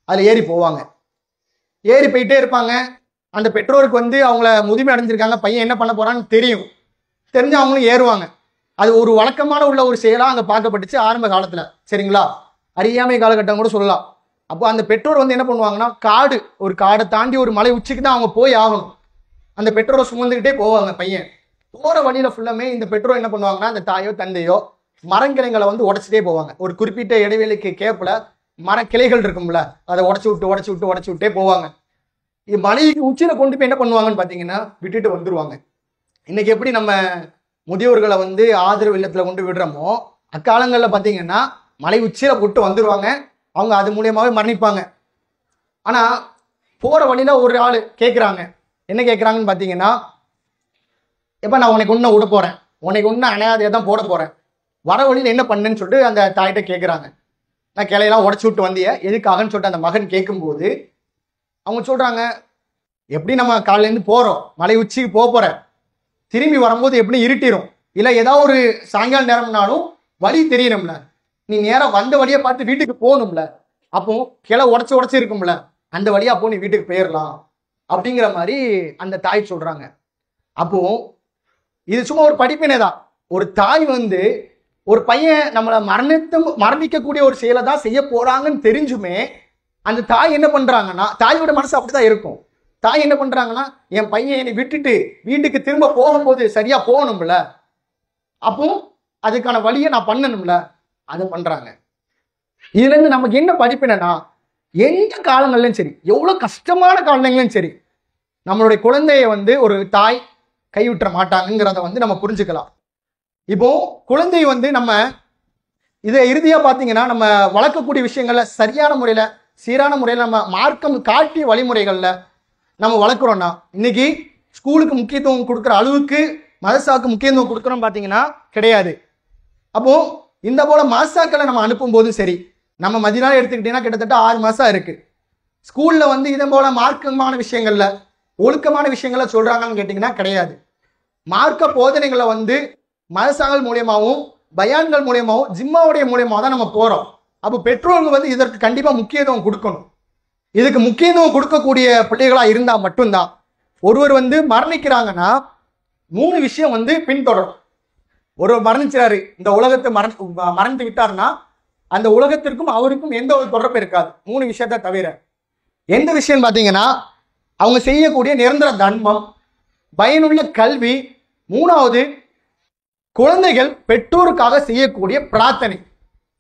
அதில் ஏறி போவாங்க. ஏறி போயிட்டே இருப்பாங்க. அந்த பெற்றோருக்கு வந்து அவங்கள முதுமை அடைஞ்சிருக்காங்க, பையன் என்ன பண்ண போறான்னு தெரியும். தெரிஞ்சு அவங்களும் ஏறுவாங்க. அது ஒரு வழக்கமான உள்ள ஒரு செயலாக அங்கே பார்க்கப்பட்டுச்சு ஆரம்ப காலத்தில். சரிங்களா, அறியாமை காலகட்டம் கூட சொல்லலாம். அப்போ அந்த பெற்றோர் வந்து என்ன பண்ணுவாங்கன்னா, ஒரு காடை தாண்டி ஒரு மலை உச்சிக்கு தான் அவங்க போய் ஆகணும். அந்த பெற்றோரை சுமந்துக்கிட்டே போவாங்க. பையன் போகிற வழியில ஃபுல்லாமே இந்த பெற்றோர் என்ன பண்ணுவாங்கன்னா, அந்த தாயோ தந்தையோ மரங்கிளைங்களை வந்து உடச்சிட்டே போவாங்க. ஒரு குறிப்பிட்ட இடைவெளிக்கு கேப்பில் மரக்கிளைகள் இருக்கும்ல, அதை உடச்சி விட்டே போவாங்க. மலைக்கு உச்சியில் கொண்டு போய் என்ன பண்ணுவாங்கன்னு பார்த்தீங்கன்னா விட்டுட்டு வந்துடுவாங்க. இன்னைக்கு எப்படி நம்ம முதியோர்களை வந்து ஆதரவு இல்லத்தில் கொண்டு விடுறோமோ, அக்காலங்களில் பார்த்தீங்கன்னா மலை உச்சியில் போட்டு வந்துடுவாங்க. அவங்க அது மூலியமாகவே மரணிப்பாங்க. ஆனால் போகிற வழியில் ஒரு ஆள் கேட்குறாங்க. என்ன கேட்குறாங்கன்னு பார்த்தீங்கன்னா, எப்போ நான் உனக்கு ஒன்று விட போகிறேன், உனக்கு ஒன்று அணையாதையை தான் போட போகிறேன், வர வழியில் என்ன பண்ணுன்னு சொல்லிட்டு அந்த தாயிட்ட கேட்குறாங்க. நான் கிளையெல்லாம் உடச்சி விட்டு வந்திய எதுக்காகன்னு சொல்லிட்டு அந்த மகன் கேட்கும்போது அவங்க சொல்கிறாங்க, எப்படி நம்ம காலையிலேருந்து போகிறோம், மலை உச்சிக்கு போகிறேன், திரும்பி வரும்போது எப்படி இருட்டிடும், இல்லை ஏதாவது ஒரு சாயங்கால நேரம்னாலும் வழி தெரியணும்ல, நீ நேராக வந்த வழியை பார்த்து வீட்டுக்கு போகணும்ல, அப்போ கிளை உடச்சி இருக்கும்ல, அந்த வழியாக அப்போ நீ வீட்டுக்கு போயிடலாம் அப்படிங்கிற மாதிரி அந்த தாய் சொல்கிறாங்க. அப்போ இது சும்மா ஒரு படிப்பினை தான். ஒரு தாய் வந்து ஒரு பையன் நம்மளை மரணிக்கக்கூடிய ஒரு செயலை தான் செய்ய போறாங்கன்னு தெரிஞ்சுமே அந்த தாய் என்ன பண்றாங்கன்னா, தாயோட மனசு அப்படிதான் இருக்கும். தாய் என்ன பண்றாங்கன்னா, என் பையன் என்னை விட்டுட்டு வீட்டுக்கு திரும்ப போகும்போது சரியா போகணும்ல, அப்போ அதுக்கான வழியை நான் பண்ணணும்ல, அதை பண்றாங்க. இதுல இருந்து நமக்கு என்ன படிப்பினா, எந்த காலங்கள்லையும் சரி, எவ்வளவு கஷ்டமான காலங்களையும் சரி, நம்மளுடைய குழந்தைய வந்து ஒரு தாய் கைவிட்ட மாட்டாங்கிறத வந்து நம்ம புரிஞ்சுக்கலாம். இப்போ குழந்தை வந்து நம்ம இதை இறுதியா பார்த்தீங்கன்னா, நம்ம வளர்க்கக்கூடிய விஷயங்கள்ல சரியான முறையில சீரான முறையில் நம்ம மார்க்கம் காட்டிய வழிமுறைகள்ல நம்ம வளர்க்குறோம்னா, இன்னைக்கு ஸ்கூலுக்கு முக்கியத்துவம் கொடுக்குற அளவுக்கு மதரசாவுக்கு முக்கியத்துவம் கொடுக்குறோம் பார்த்தீங்கன்னா கிடையாது. அப்போ இந்த போல மதரசாக்களை நம்ம அனுப்பும் போது சரி, நம்ம மதினால எடுத்துக்கிட்டீங்கன்னா கிட்டத்தட்ட 6 மாசம் இருக்கு. ஸ்கூல்ல வந்து இதே போல மார்க்கமான விஷயங்கள்ல ஒழுக்கமான விஷயங்களை சொல்றாங்கன்னு கேட்டிங்கன்னா கிடையாது. மார்க்க போதனைகளை வந்து மதரசாக்கள் மூலியமாகவும் பயான்கள் மூலியமாகவும் ஜிம்மாவுடைய மூலியமாக தான் நம்ம போறோம். அப்போ பெற்றோர்கள் வந்து இதற்கு கண்டிப்பா முக்கியத்துவம் கொடுக்கணும். இதுக்கு முக்கியத்துவம் கொடுக்கக்கூடிய பிள்ளைகளா இருந்தா மட்டும்தான். ஒருவர் வந்து மரணிக்கிறாங்கன்னா 3 விஷயம் வந்து பின்தொடரும். ஒருவர் மரணிச்சாரு, இந்த உலகத்தை மறந்து விட்டாருன்னா அந்த உலகத்திற்கும் அவருக்கும் எந்த ஒரு தொடர்பு இருக்காது, 3 விஷயத்தை தவிர. எந்த விஷயம் பார்த்தீங்கன்னா, அவங்க செய்யக்கூடிய நிரந்தர தர்மம், பயனுள்ள கல்வி, 3வது குழந்தைகள் பெற்றோருக்காக செய்யக்கூடிய பிரார்த்தனை.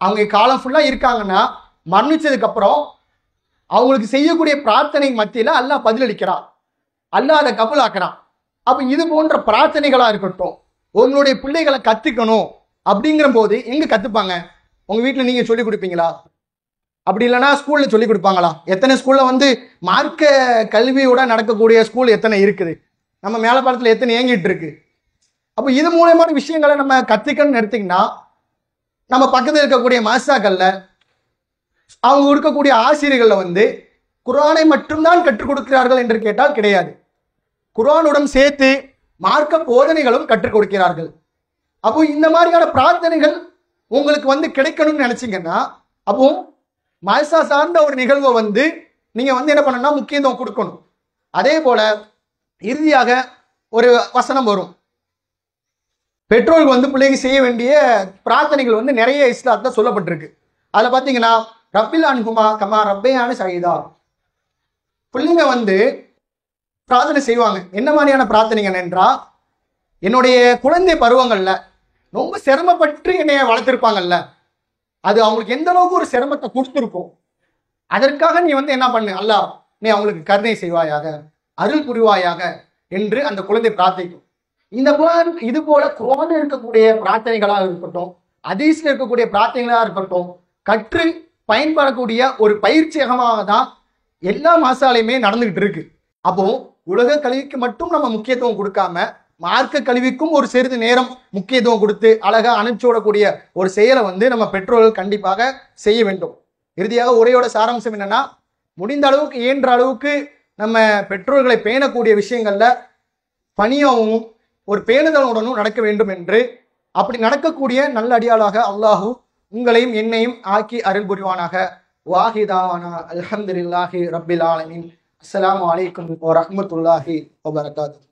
அவங்க காலம் ஃபுல்லா இருக்காங்கன்னா மரணிச்சதுக்கு அப்புறம் அவங்களுக்கு செய்யக்கூடிய பிரார்த்தனை மத்தியில அல்லாஹ் பதிலளிக்கிறான், அல்லாஹ் அதை கபூலாக்குறான். அப்ப இது போன்ற பிரார்த்தனைகளா இருக்கட்டும், உங்களுடைய பிள்ளைகளை கத்துக்கணும் அப்படிங்கிற போது எங்க கத்துப்பாங்க? உங்க வீட்டுல நீங்க சொல்லி கொடுப்பீங்களா? அப்படி இல்லைன்னா ஸ்கூல்ல சொல்லி கொடுப்பாங்களா? எத்தனை ஸ்கூல்ல வந்து மார்க்க கல்வியோட நடக்கக்கூடிய ஸ்கூல் எத்தனை இருக்குது? நம்ம மேலப்பாளத்துல எத்தனை இயங்கிட்டு இருக்கு? அப்போ இது மூலமான விஷயங்களை நம்ம கத்துக்கணும்னு எடுத்தீங்கன்னா, நம்ம பக்கத்தில் இருக்கக்கூடிய மாசாக்கள்ல அவங்க இருக்கக்கூடிய ஆசிரியர்கள்ல வந்து குர்ஆனை மட்டும்தான் கற்றுக் கொடுக்கிறார்கள் என்று கேட்டால் கிடையாது. குர்ஆனுடன் சேர்த்து மார்க்க போதனைகளும் கற்றுக் கொடுக்கிறார்கள். அப்போ இந்த மாதிரியான பிரார்த்தனைகள் உங்களுக்கு வந்து கிடைக்கணும்னு நினைச்சீங்கன்னா, அப்போ மாசா சார்ந்த ஒரு நிகழ்வை வந்து நீங்க வந்து என்ன பண்ணணும்னா முக்கியத்துவம் கொடுக்கணும். அதே போல இறுதியாக ஒரு வசனம் வரும், பெற்றோர்கள் வந்து பிள்ளைக்கு செய்ய வேண்டிய பிரார்த்தனைகள் வந்து நிறைய இஸ்லாத்துல சொல்லப்பட்டிருக்கு. அதுல பாத்தீங்கன்னா, ரப்பில் அன்ஹுமா கமா ரப்பையான சகிதா. பிள்ளைங்க வந்து பிரார்த்தனை செய்வாங்க. என்ன மாதிரியான பிரார்த்தனைகள் என்றா, என்னுடைய குழந்தை பருவங்கள்ல ரொம்ப சிரமப்பட்டு என்னைய வளர்த்திருப்பாங்கல்ல, அது அவங்களுக்கு எந்த அளவுக்கு ஒரு சிரமத்தை கொடுத்துருக்கும், அதற்காக நீ வந்து என்ன பண்ணு, அல்லாஹ் நீ அவங்களுக்கு கருணை செய்வாயாக, அருள் புரிவாயாக என்று அந்த குழந்தை பிரார்த்திக்கும். இது போல குர்ஆனில் இருக்கக்கூடிய பிரார்த்தனைகளாக இருக்கட்டும், ஹதீஸ்ல இருக்கக்கூடிய பிரார்த்தனைகளாக இருக்கட்டும், கற்று பயன்படக்கூடிய ஒரு பயிற்சியகமாக தான் எல்லா மாசாலையுமே நடந்துகிட்டு இருக்கு. அப்போ உலக கல்விக்கு மட்டும் நம்ம முக்கியத்துவம் கொடுக்காம மார்க்க கல்விக்கும் ஒரு சிறிது நேரம் முக்கியத்துவம் கொடுத்து அழகா அனுப்பிச்சு விடக்கூடிய ஒரு செயலை வந்து நம்ம பெற்றோர்கள் கண்டிப்பாக செய்ய வேண்டும். இறுதியாக உரையோட சாராம்சம் என்னன்னா, முடிந்த அளவுக்கு இயன்ற அளவுக்கு நம்ம பெற்றோர்களை பேணக்கூடிய விஷயங்கள்ல பணியாகவும் ஒரு பேணுதலுடனும் நடக்க வேண்டும் என்று, அப்படி நடக்கக்கூடிய நல்ல அடியாளாக அல்லாஹு உங்களையும் என்னையும் ஆக்கி அருள் புரிவானாக. வாஹிதாவானா அல்ஹம்துலில்லாஹி ரப்பில் ஆலமீன். அஸ்ஸலாமு அலைக்கும் வரஹ்மத்துல்லாஹி வபரகாத்துஹு.